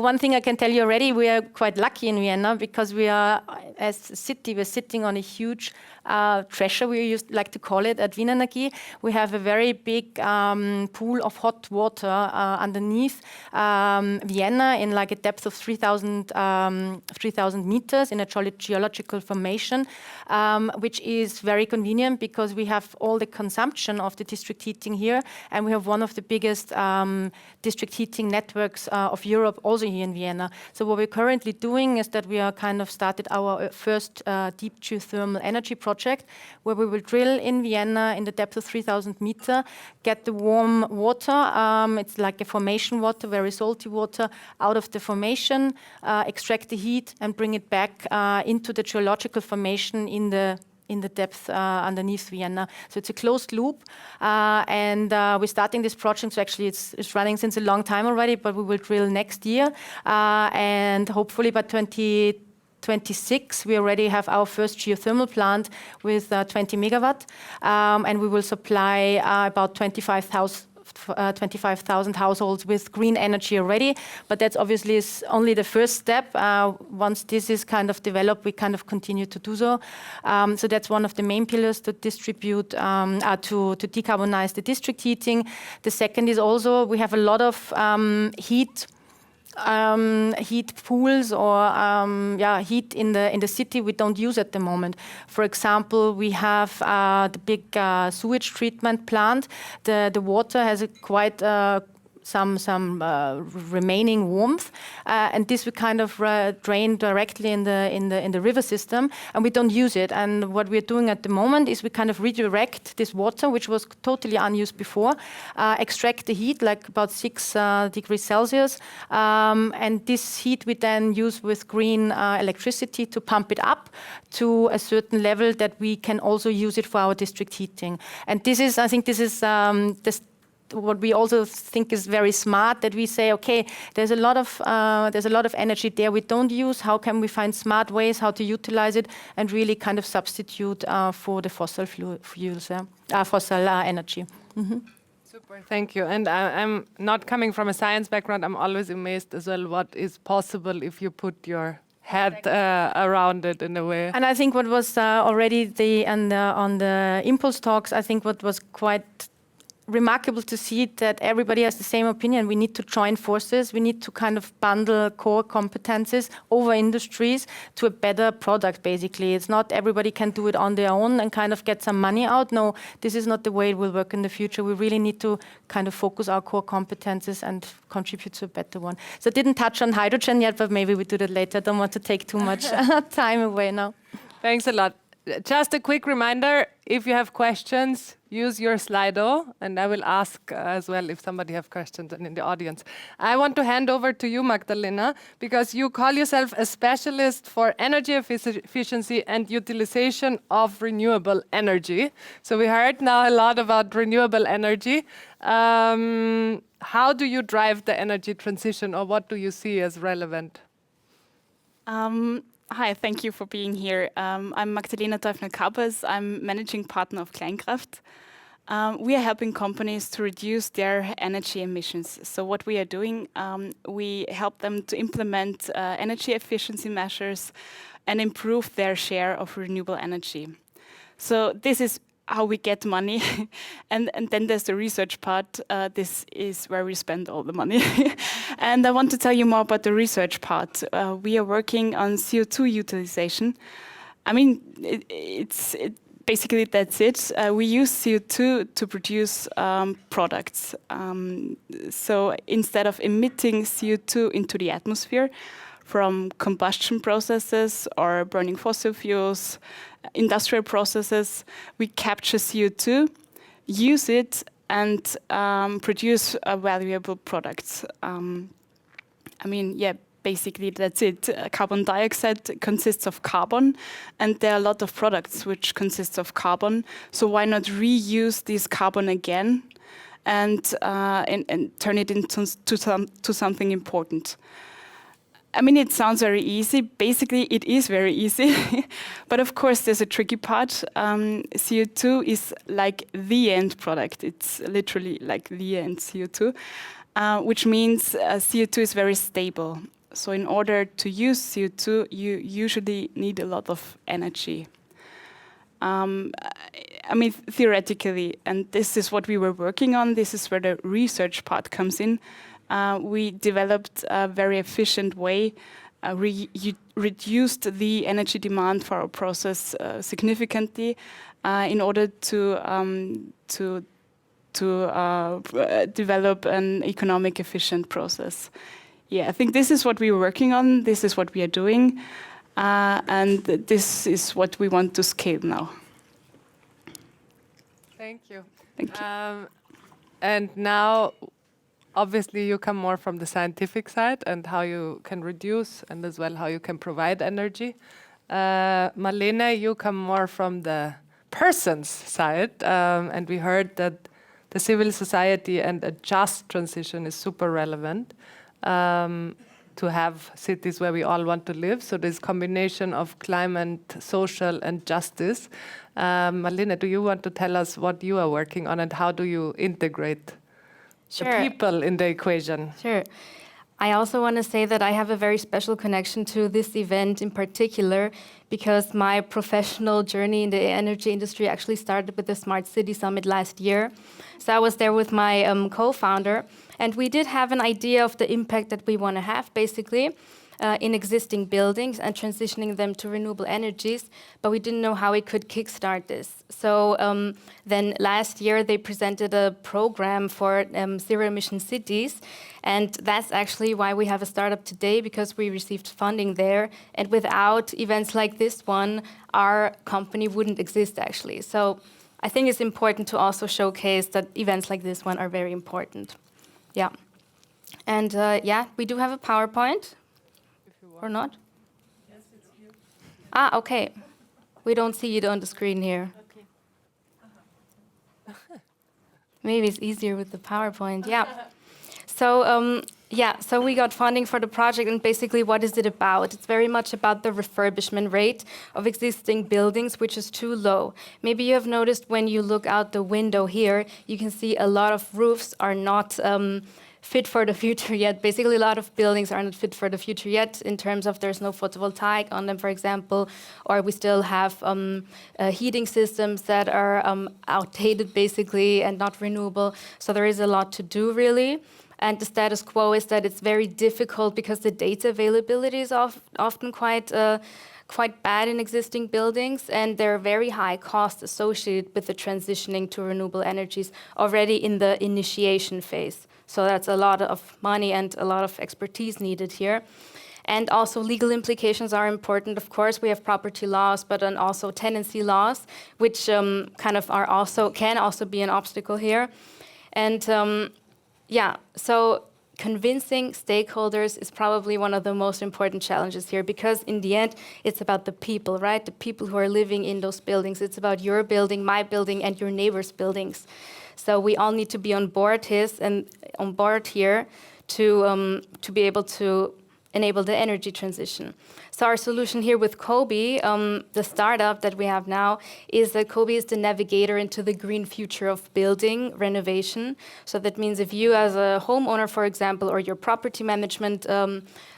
E: One thing I can tell you already, we are quite lucky in Vienna because we are, as a city, we're sitting on a huge treasure, we like to call it at Wien Energie. We have a very big pool of hot water underneath Vienna in like a depth of 3,000 meters in a geological formation, which is very convenient because we have all the consumption of the district heating here, and we have one of the biggest district heating networks of Europe also here in Vienna. So what we're currently doing is that we are kind of started our first deep geothermal energy project, where we will drill in Vienna in the depth of 3,000 meters, get the warm water, it's like a formation water, very salty water, out of the formation, extract the heat and bring it back into the geological formation in the depth underneath Vienna. So it's a closed loop, and we're starting this project. So actually it's running since a long time already, but we will drill next year, and hopefully by 2026 we already have our first geothermal plant with 20 megawatt, and we will supply about 25,000 households with green energy already, but that's obviously is only the first step. Once this is kind of developed, we kind of continue to do so. So that's one of the main pillars to distribute, to decarbonize the district heating. The second is also we have a lot of heat pools or heat in the city we don't use at the moment. For example, we have the big sewage treatment plant. The water has a quite some remaining warmth, and this we kind of drain directly in the river system, and we don't use it. And what we're doing at the moment is we kind of redirect this water, which was totally unused before, extract the heat like about 6 degrees Celsius, and this heat we then use with green electricity to pump it up to a certain level that we can also use it for our district heating. And this is, I think, what we also think is very smart, that we say, okay, there's a lot of energy there we don't use. How can we find smart ways how to utilize it and really kind of substitute for the fossil fuels, fossil energy? Mm-hmm.
B: Super, thank you. And I'm not coming from a science background. I'm always amazed as well what is possible if you put your head around it in a way.
E: And I think what was already on the Impulse talks, I think what was quite remarkable to see that everybody has the same opinion. We need to join forces. We need to kind of bundle core competences over industries to a better product, basically. It's not everybody can do it on their own and kind of get some money out. No, this is not the way it will work in the future. We really need to kind of focus our core competences and contribute to a better one. So I didn't touch on hydrogen yet, but maybe we do that later. I don't want to take too much time away now.
B: Thanks a lot. Just a quick reminder, if you have questions, use your Slido, and I will ask as well if somebody have questions in the audience. I want to hand over to you, Magdalena, because you call yourself a specialist for energy efficiency and utilization of renewable energy. So we heard now a lot about renewable energy. How do you drive the energy transition, or what do you see as relevant?
F: Hi, thank you for being here. I'm Magdalena Teufner-Kappers. I'm managing partner of Kleinkraft. We are helping companies to reduce their energy emissions. So what we are doing, we help them to implement energy efficiency measures and improve their share of renewable energy. So this is how we get money. and then there's the research part. This is where we spend all the money. And I want to tell you more about the research part. We are working on CO2 utilization. I mean, basically that's it. We use CO2 to produce products. So instead of emitting CO2 into the atmosphere from combustion processes or burning fossil fuels, industrial processes, we capture CO2, use it, and produce valuable products. I mean, yeah, basically that's it. Carbon dioxide consists of carbon, and there are a lot of products which consist of carbon. So why not reuse this carbon again and turn it into something important? I mean, it sounds very easy. Basically, it is very easy. But of course, there's a tricky part. CO2 is like the end product. It's literally like the end CO2, which means CO2 is very stable. So in order to use CO2, you usually need a lot of energy. I mean, theoretically, and this is what we were working on, this is where the research part comes in. We developed a very efficient way, reduced the energy demand for our process significantly in order to develop an economic efficient process. Yeah, I think this is what we're working on, this is what we are doing, and this is what we want to scale now.
B: Thank you.
F: Thank you.
B: And now, obviously, you come more from the scientific side and how you can reduce and as well how you can provide energy. Marlene, you come more from the person's side, and we heard that the civil society and a just transition is super relevant to have cities where we all want to live. So this combination of climate, social, and justice. Marlene, do you want to tell us what you are working on and how do you integrate the people in the equation?
E: Sure. I also want to say that I have a very special connection to this event in particular because my professional journey in the energy industry actually started with the Smart City SuMMit last year. So I was there with my co-founder, and we did have an idea of the impact that we want to have, basically, in existing buildings and transitioning them to renewable energies, but we didn't know how we could kickstart this. So then last year they presented a program for zero-emission cities, and that's actually why we have a startup today, because we received funding there, and without events like this one, our company wouldn't exist actually. So I think it's important to also showcase that events like this one are very important. Yeah. And yeah, we do have a PowerPoint. Or not? Yes, it's you. Ah, okay. We don't see it on the screen here. Okay. Maybe it's easier with the PowerPoint. Yeah. So yeah, so we got funding for the project, and basically what is it about? It's very much about the refurbishment rate of existing buildings, which is too low. Maybe you have noticed when you look out the window here, you can see a lot of roofs are not fit for the future yet. Basically, a lot of buildings are not fit for the future yet in terms of there's no photovoltaic on them, for example, or we still have heating systems that are outdated, basically, and not renewable. So there is a lot to do, really. And the status quo is that it's very difficult because the data availability is often quite bad in existing buildings, and there are very high costs associated with the transitioning to renewable energies already in the initiation phase. So that's a lot of money and a lot of expertise needed here. And also legal implications are important. Of course, we have property laws, but then also tenancy laws, which kind of can also be an obstacle here. And yeah, so convincing stakeholders is probably one of the most important challenges here, because in the end, it's about the people, right? The people who are living in those buildings. It's about your building, my building, and your neighbor's buildings. So we all need to be on board here to be able to enable the energy transition. So our solution here with Kobe, the startup that we have now, is that Kobe is the navigator into the green future of building renovation. So that means if you as a homeowner, for example, or your property management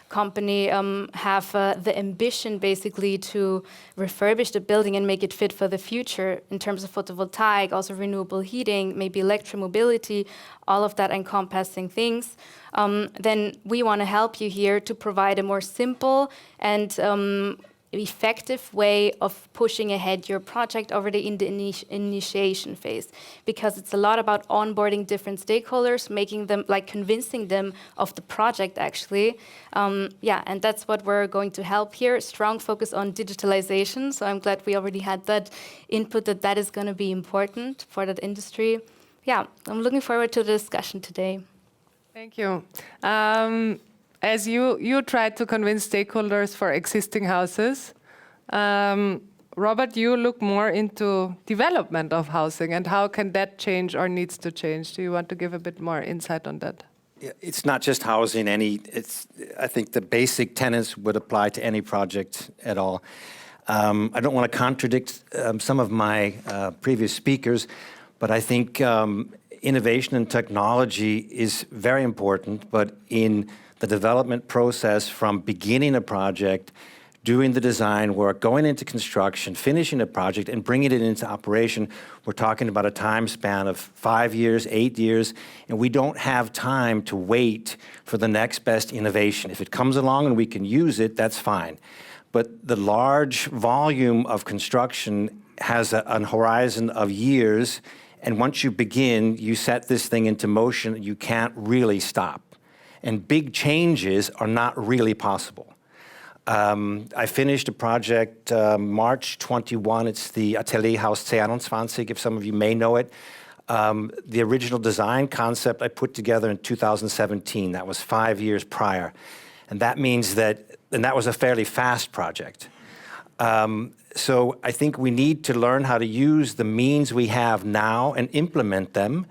E: company have the ambition basically to refurbish the building and make it fit for the future in terms of photovoltaic, also renewable heating, maybe electromobility, all of that encompassing things, then we want to help you here to provide a more simple and effective way of pushing ahead your project already in the initiation phase, because it's a lot about onboarding different stakeholders, making them, like, convincing them of the project actually. Yeah, and that's what we're going to help here. Strong focus on digitalization. So I'm glad we already had that input that is going to be important for that industry. Yeah, I'm looking forward to the discussion today.
B: Thank you. As you tried to convince stakeholders for existing houses, Robert, you look more into development of housing, and how can that change or needs to change? Do you want to give a bit more insight on that?
G: Yeah, it's not just housing. I think the basic tenets would apply to any project at all. I don't want to contradict some of my previous speakers, but I think innovation and technology is very important, but in the development process from beginning a project, doing the design work, going into construction, finishing a project, and bringing it into operation. We're talking about a time span of 5 years, 8 years, and we don't have time to wait for the next best innovation. If it comes along and we can use it, that's fine. But the large volume of construction has a horizon of years, and once you begin, you set this thing into motion, you can't really stop. And big changes are not really possible. I finished a project March 21. It's the Atelierhaus 22, if some of you may know it. The original design concept I put together in 2017. That was 5 years prior. And that means that was a fairly fast project. So I think we need to learn how to use the means we have now and implement them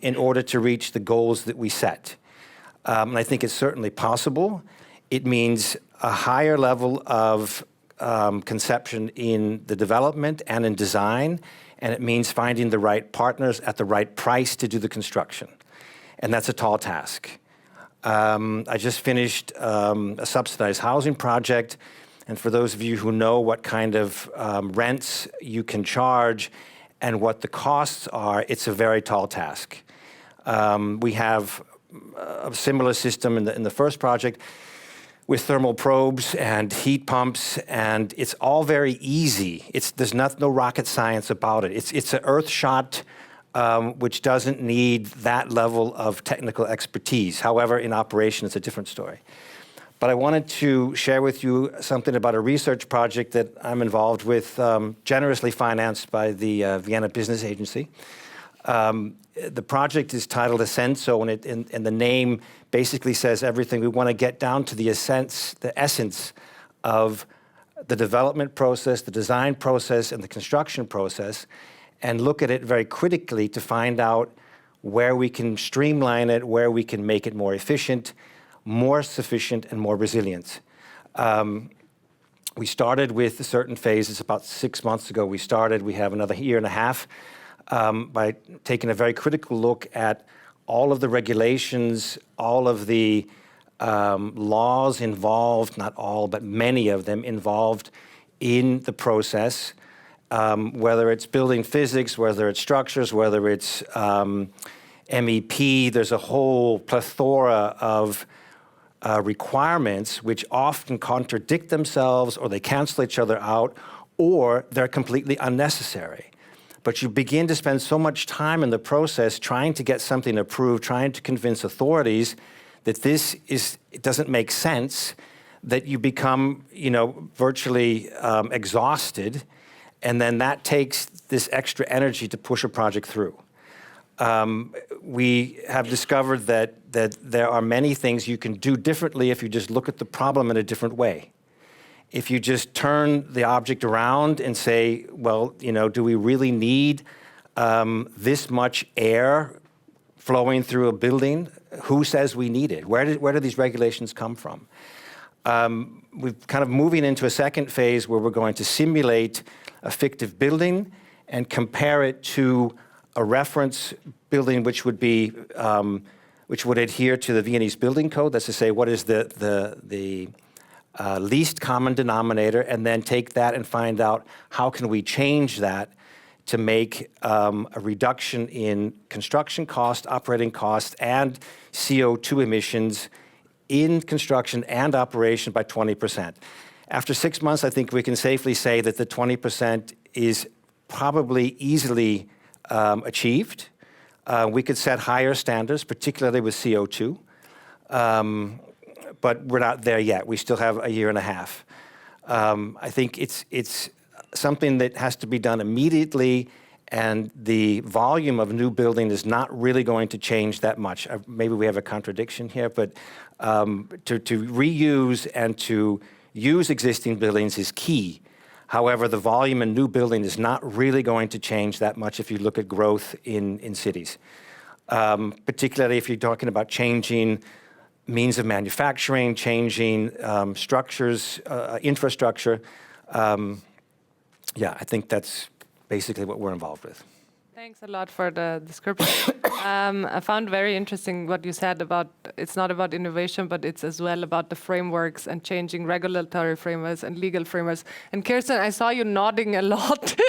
G: in order to reach the goals that we set. And I think it's certainly possible. It means a higher level of conception in the development and in design, and it means finding the right partners at the right price to do the construction. And that's a tall task. I just finished a subsidized housing project, and for those of you who know what kind of rents you can charge and what the costs are, it's a very tall task. We have a similar system in the first project with thermal probes and heat pumps, and it's all very easy. There's no rocket science about it. It's an earth shot which doesn't need that level of technical expertise. However, in operation, it's a different story. But I wanted to share with you something about a research project that I'm involved with, generously financed by the Vienna Business Agency. The project is titled Ascenso, and the name basically says everything. We want to get down to the essence of the development process, the design process, and the construction process, and look at it very critically to find out where we can streamline it, where we can make it more efficient, more sufficient, and more resilient. We started with a certain phase. It's about 6 months ago we started. We have another year and a half. By taking a very critical look at all of the regulations, all of the laws involved, not all, but many of them involved in the process, whether it's building physics, whether it's structures, whether it's MEP. There's a whole plethora of requirements which often contradict themselves, or they cancel each other out, or they're completely unnecessary. But you begin to spend so much time in the process trying to get something approved, trying to convince authorities that it doesn't make sense, that you become, virtually exhausted, and then that takes this extra energy to push a project through. We have discovered that there are many things you can do differently if you just look at the problem in a different way. If you just turn the object around and say, well, do we really need this much air flowing through a building? Who says we need it? Where do these regulations come from? We're kind of moving into a second phase where we're going to simulate a fictive building and compare it to a reference building which would adhere to the Viennese building code. That's to say, what is the least common denominator, and then take that and find out how can we change that to make a reduction in construction cost, operating cost, and CO2 emissions in construction and operation by 20%. After 6 months, I think we can safely say that the 20% is probably easily achieved. We could set higher standards, particularly with CO2. But we're not there yet. We still have a year and a half. I think it's something that has to be done immediately, and the volume of new building is not really going to change that much. Maybe we have a contradiction here, but to reuse and to use existing buildings is key. However, the volume in new building is not really going to change that much if you look at growth in cities. Particularly if you're talking about changing means of manufacturing, changing structures, infrastructure. I think that's basically what we're involved with.
B: Thanks a lot for the description. I found very interesting what you said about it's not about innovation, but it's as well about the frameworks and changing regulatory frameworks and legal frameworks. And Kirsten, I saw you nodding a lot.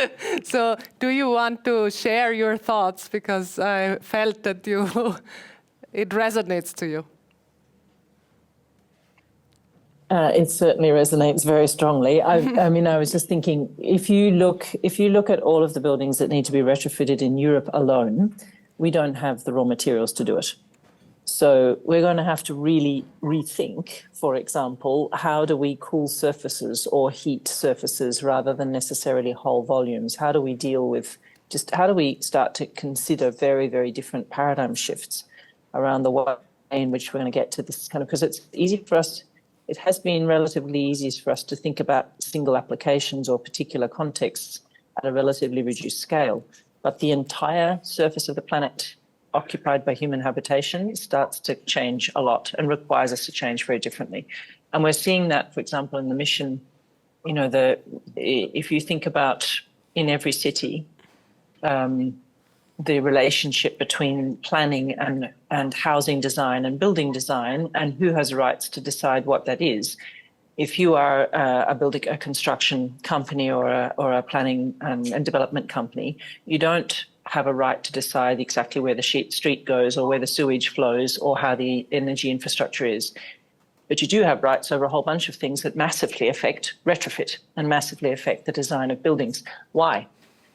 B: So do you want to share your thoughts? Because I felt that it resonates to you.
C: It certainly resonates very strongly. I mean, I was just thinking, if you look at all of the buildings that need to be retrofitted in Europe alone, we don't have the raw materials to do it. So we're going to have to really rethink, for example, how do we cool surfaces or heat surfaces rather than necessarily whole volumes? How do we deal with how do we start to consider very, very different paradigm shifts around the way in which we're going to get to this kind of, because it's easy for us. It has been relatively easy for us to think about single applications or particular contexts at a relatively reduced scale. But the entire surface of the planet occupied by human habitation starts to change a lot and requires us to change very differently. And we're seeing that, for example, in the mission, you know, if you think about in every city, the relationship between planning and housing design and building design and who has rights to decide what that is. If you are a construction company or a planning and development company, you don't have a right to decide exactly where the street goes or where the sewage flows or how the energy infrastructure is. But you do have rights over a whole bunch of things that massively affect retrofit and massively affect the design of buildings. Why?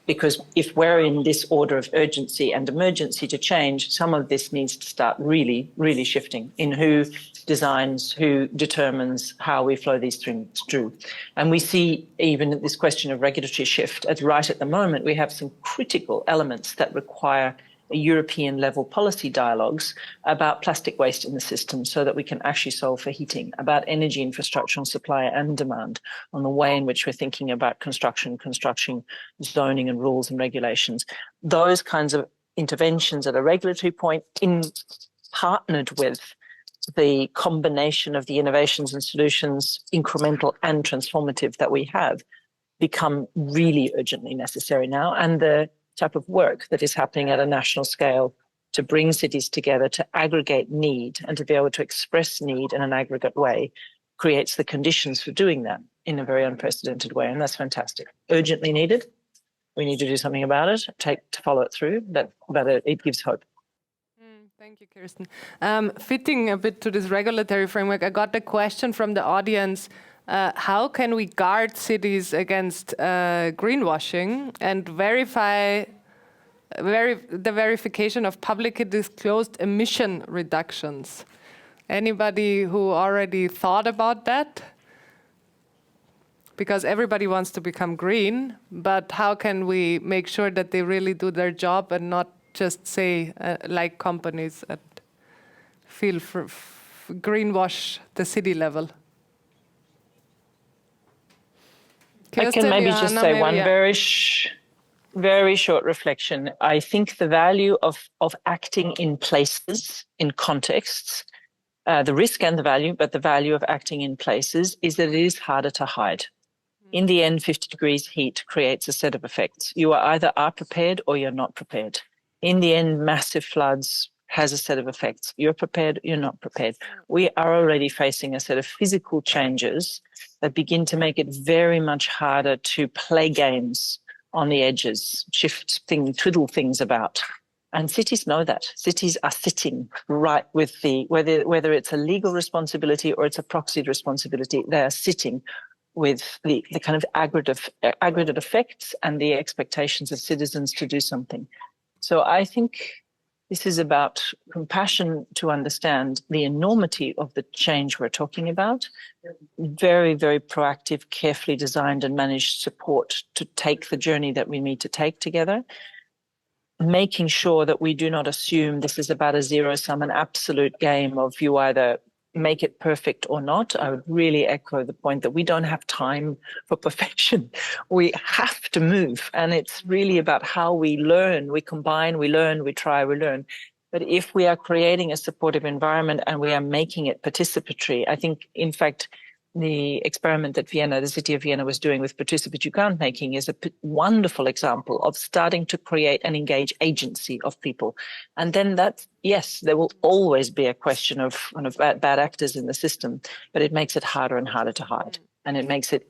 C: Because if we're in this order of urgency and emergency to change, some of this needs to start really, really shifting in who designs, who determines how we flow these things through. And we see even this question of regulatory shift right at the moment, we have some critical elements that require European level policy dialogues about plastic waste in the system so that we can actually solve for heating, about energy infrastructure on supply and demand, on the way in which we're thinking about construction, zoning and rules and regulations. Those kinds of interventions at a regulatory point partnered with the combination of the innovations and solutions, incremental and transformative, that we have become really urgently necessary now. And the type of work that is happening at a national scale to bring cities together to aggregate need and to be able to express need in an aggregate way creates the conditions for doing that in a very unprecedented way. And that's fantastic. Urgently needed. We need to do something about it, to follow it through, but it gives hope.
B: Thank you, Kirsten. Fitting a bit to this regulatory framework, I got a question from the audience. How can we guard cities against greenwashing and verify the verification of publicly disclosed emission reductions? Anybody who already thought about that? Because everybody wants to become green, but how can we make sure that they really do their job and not just say, like companies that feel greenwash the city level?
C: I can maybe just say one very short reflection. I think the value of acting in places, in contexts, the risk and the value, but the value of acting in places is that it is harder to hide. In the end, 50 degrees heat creates a set of effects. You either are prepared or you're not prepared. In the end, massive floods has a set of effects. You're prepared, you're not prepared. We are already facing a set of physical changes that begin to make it very much harder to play games on the edges, twiddle things about. And cities know that. Cities are sitting right with whether it's a legal responsibility or it's a proxied responsibility, they are sitting with the kind of aggregate effects and the expectations of citizens to do something. So I think this is about compassion to understand the enormity of the change we're talking about, very, very proactive, carefully designed and managed support to take the journey that we need to take together, making sure that we do not assume this is about a zero-sum, an absolute game of you either make it perfect or not. I would really echo the point that we don't have time for perfection. We have to move. And it's really about how we learn, we combine, we learn, we try, we learn. But if we are creating a supportive environment and we are making it participatory, I think, in fact, the experiment that Vienna, the City of Vienna, was doing with participant making is a wonderful example of starting to create and engage agency of people. And then that, yes, there will always be a question of kind of bad actors in the system, but it makes it harder and harder to hide. And it makes it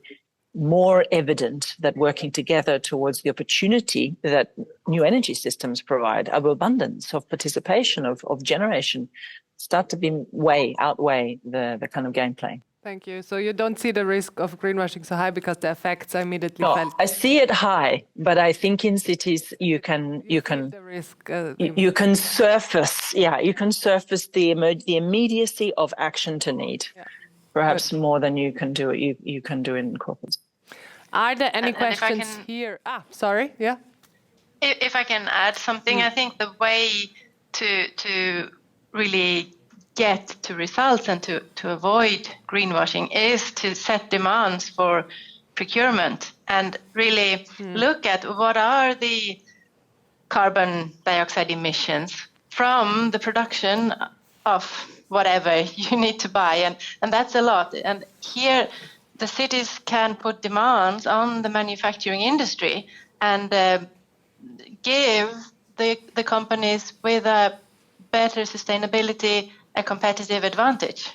C: more evident that working together towards the opportunity that new energy systems provide, of abundance, of participation, of generation, start to outweigh the kind of gameplay.
B: Thank you. So you don't see the risk of greenwashing so high because the effects are immediately
C: No,
B: felt.
C: I see it high, but I think in cities you can
B: The risk.
C: you can surface the immediacy of action to need, perhaps more than you can do in corporates.
B: Are there any questions
D: can,
B: here? Sorry. Yeah.
D: If I can add something, I think the way to really get to results and to avoid greenwashing is to set demands for procurement and really look at what are the carbon dioxide emissions from the production of whatever you need to buy. And that's a lot. And here the cities can put demands on the manufacturing industry and give the companies with a better sustainability a competitive advantage.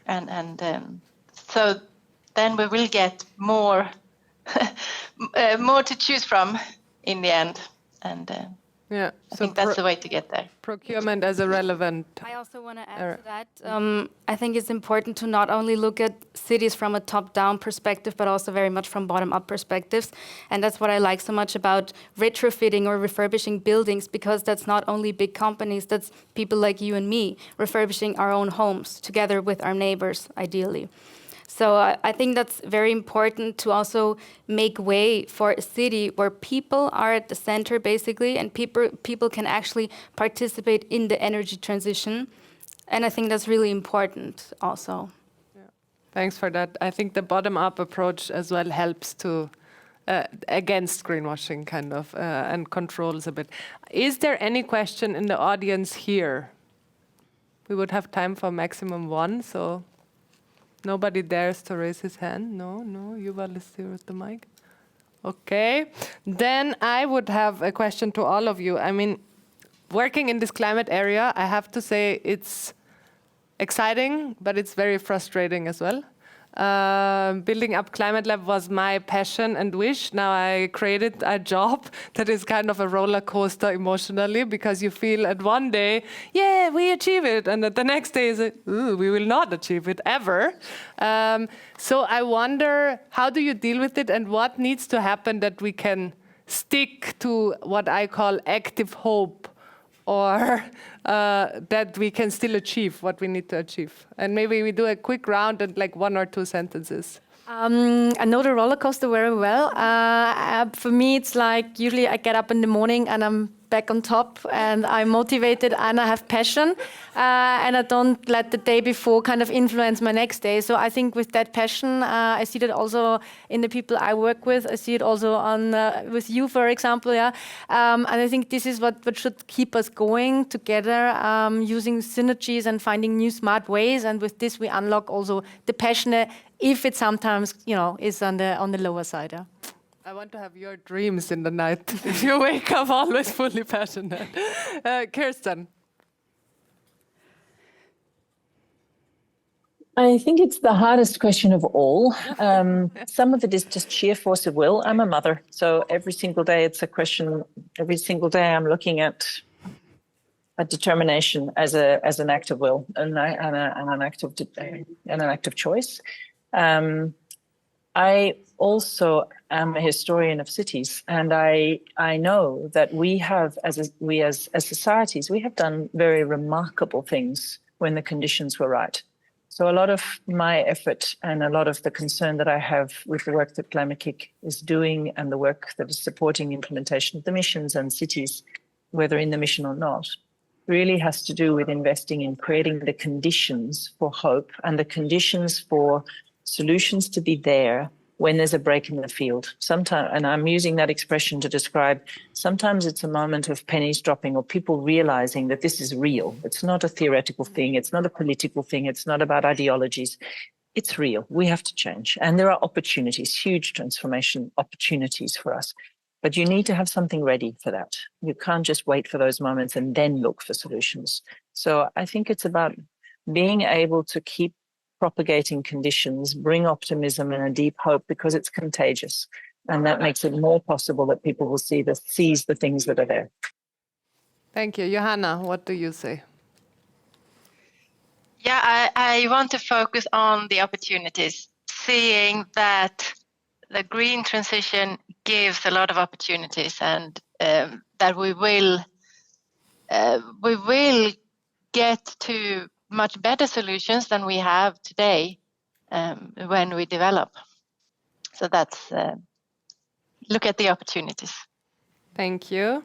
D: And so then we will get more more to choose from in the end. And I think that's the way to get there.
B: Procurement as a relevant.
E: I also want to add to that. I think it's important to not only look at cities from a top-down perspective, but also very much from bottom-up perspectives. And that's what I like so much about retrofitting or refurbishing buildings, because that's not only big companies, that's people like you and me refurbishing our own homes together with our neighbors, ideally. So I think that's very important to also make way for a city where people are at the center, basically, and people can actually participate in the energy transition. And I think that's really important also.
B: Yeah. Thanks for that. I think the bottom-up approach as well helps to against greenwashing kind of and controls a bit. Is there any question in the audience here? We would have time for maximum one, so... Nobody dares to raise his hand? No, Yuval is here with the mic. Okay, then I would have a question to all of you. I mean, working in this climate area, I have to say it's exciting, but it's very frustrating as well. Building up Climate Lab was my passion and wish. Now I created a job that is kind of a roller coaster emotionally, because you feel at one day, yeah, we achieve it. And at the next day is, we will not achieve it ever. So I wonder, how do you deal with it, and what needs to happen that we can stick to what I call active hope, or that we can still achieve what we need to achieve? And maybe we do a quick round and like 1 or 2 sentences.
E: I know the roller coaster very well. For me, it's like usually I get up in the morning and I'm back on top and I'm motivated and I have passion, and I don't let the day before kind of influence my next day. So I think with that passion, I see that also in the people I work with. I see it also on with you, for example. Yeah, and I think this is what should keep us going together, using synergies and finding new smart ways. And with this, we unlock also the passion, if it sometimes is on the lower side. Yeah.
B: I want to have your dreams in the night. If you wake up always fully passionate. Kirsten.
C: I think it's the hardest question of all. Some of it is just sheer force of will. I'm a mother, so every single day it's a question. Every single day I'm looking at a determination as an act of will and an act of choice. I also am a historian of cities, and I know that we as societies, we have done very remarkable things when the conditions were right. So a lot of my effort and a lot of the concern that I have with the work that Climate Kick is doing and the work that is supporting implementation of the missions and cities, whether in the mission or not, really has to do with investing in creating the conditions for hope and the conditions for solutions to be there when there's a break in the field. Sometimes, and I'm using that expression to describe, sometimes it's a moment of pennies dropping or people realizing that this is real. It's not a theoretical thing. It's not a political thing. It's not about ideologies. it's real. We have to change. And there are opportunities, huge transformation opportunities for us. But you need to have something ready for that. You can't just wait for those moments and then look for solutions. So I think it's about being able to keep propagating conditions, bring optimism and a deep hope, because it's contagious. And that makes it more possible that people will seize the things that are there.
B: Thank you. Johanna, what do you say?
D: Yeah, I want to focus on the opportunities, seeing that the green transition gives a lot of opportunities, and that we will get to much better solutions than we have today when we develop. So that's look at the opportunities.
B: Thank you.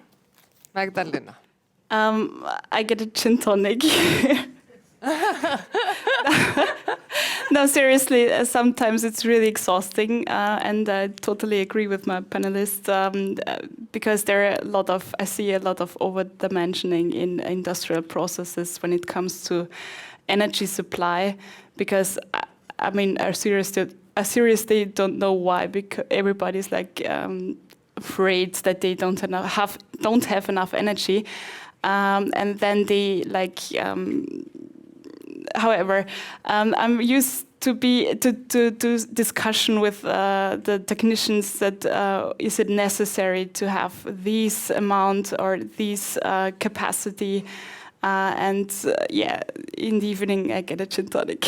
B: Magdalena.
F: I get a gin tonic. No, seriously, sometimes it's really exhausting, and I totally agree with my panelists, because I see a lot of over-dimensioning in industrial processes when it comes to energy supply, because I mean, I seriously don't know why, because everybody's like afraid that they don't have enough energy, and then they like. However, I'm used to do discussion with the technicians that is it necessary to have this amount or this capacity, and in the evening I get a gin tonic.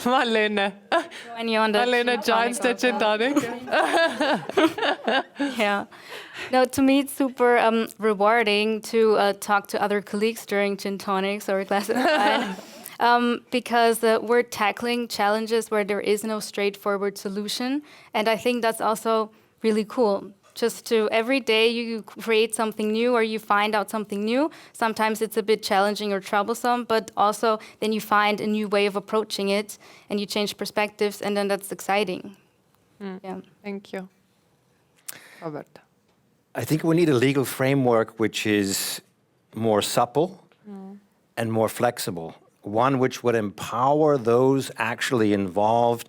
B: Marlene. Marlene joins the gin tonic.
H: Yeah. No, to me, it's super rewarding to talk to other colleagues during gin tonics or a glass of wine, because we're tackling challenges where there is no straightforward solution. And I think that's also really cool. Just to every day you create something new or you find out something new. Sometimes it's a bit challenging or troublesome, but also then you find a new way of approaching it and you change perspectives, and then that's exciting. Yeah.
B: Thank you. Robert.
G: I think we need a legal framework which is more supple and more flexible. One which would empower those actually involved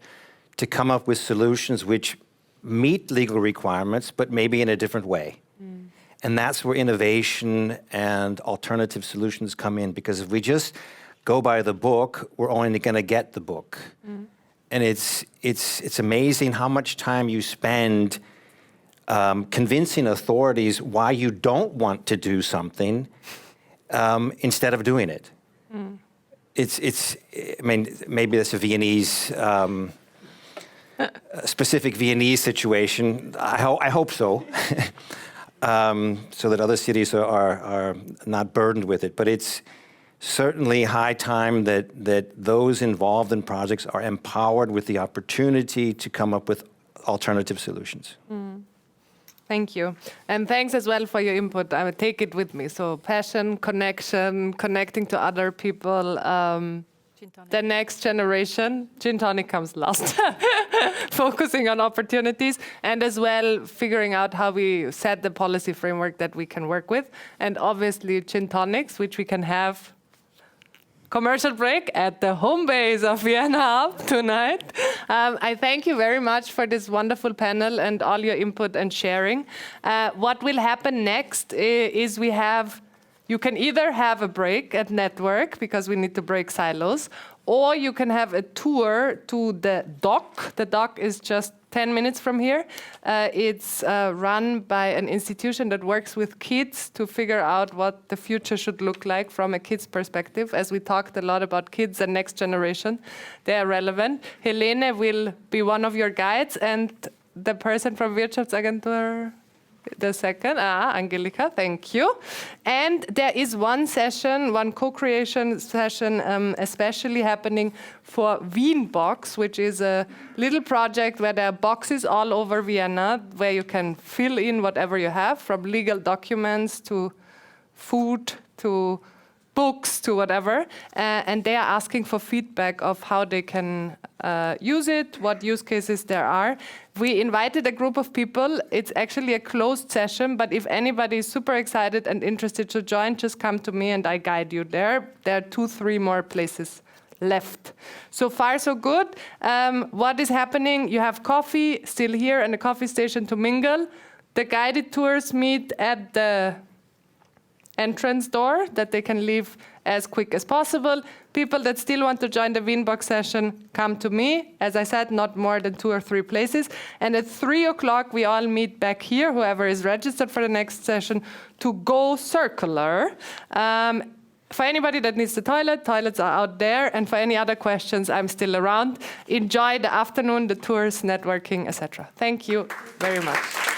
G: to come up with solutions which meet legal requirements, but maybe in a different way. And that's where innovation and alternative solutions come in, because if we just go by the book, we're only going to get the book. And it's amazing how much time you spend convincing authorities why you don't want to do something instead of doing it. I mean, maybe that's a Viennese, specific Viennese situation. I hope so, so that other cities are not burdened with it. But it's certainly high time that those involved in projects are empowered with the opportunity to come up with alternative solutions.
B: Thank you. And thanks as well for your input. I would take it with me. So passion, connection, connecting to other people, the next generation. Gin tonic comes last. Focusing on opportunities, and as well figuring out how we set the policy framework that we can work with. And obviously gin tonics, which we can have commercial break at the home base of Vienna Up tonight. I thank you very much for this wonderful panel and all your input and sharing. What will happen next is you can either have a break at Network, because we need to break silos, or you can have a tour to the dock. The dock is just 10 minutes from here. It's run by an institution that works with kids to figure out what the future should look like from a kid's perspective. As we talked a lot about kids and next generation, they are relevant. Helene will be one of your guides, and the person from Wirtschaftsagentur, the second, Angelika, thank you. And there is one session, one co-creation session, especially happening for Wien Box, which is a little project where there are boxes all over Vienna where you can fill in whatever you have, from legal documents to food to books to whatever, and they are asking for feedback of how they can use it, what use cases there are. We invited a group of people. It's actually a closed session, but if anybody is super excited and interested to join, just come to me and I guide you there. There are 2-3 more places left. So far, so good. What is happening? You have coffee still here and a coffee station to mingle. The guided tours meet at the entrance door that they can leave as quick as possible. People that still want to join the Wienbox session, come to me. As I said, not more than 2 or 3 places. And at 3 o'clock, we all meet back here, whoever is registered for the next session, to go circular. For anybody that needs the toilet, toilets are out there. And for any other questions, I'm still around. Enjoy the afternoon, the tours, networking, etc. Thank you very much.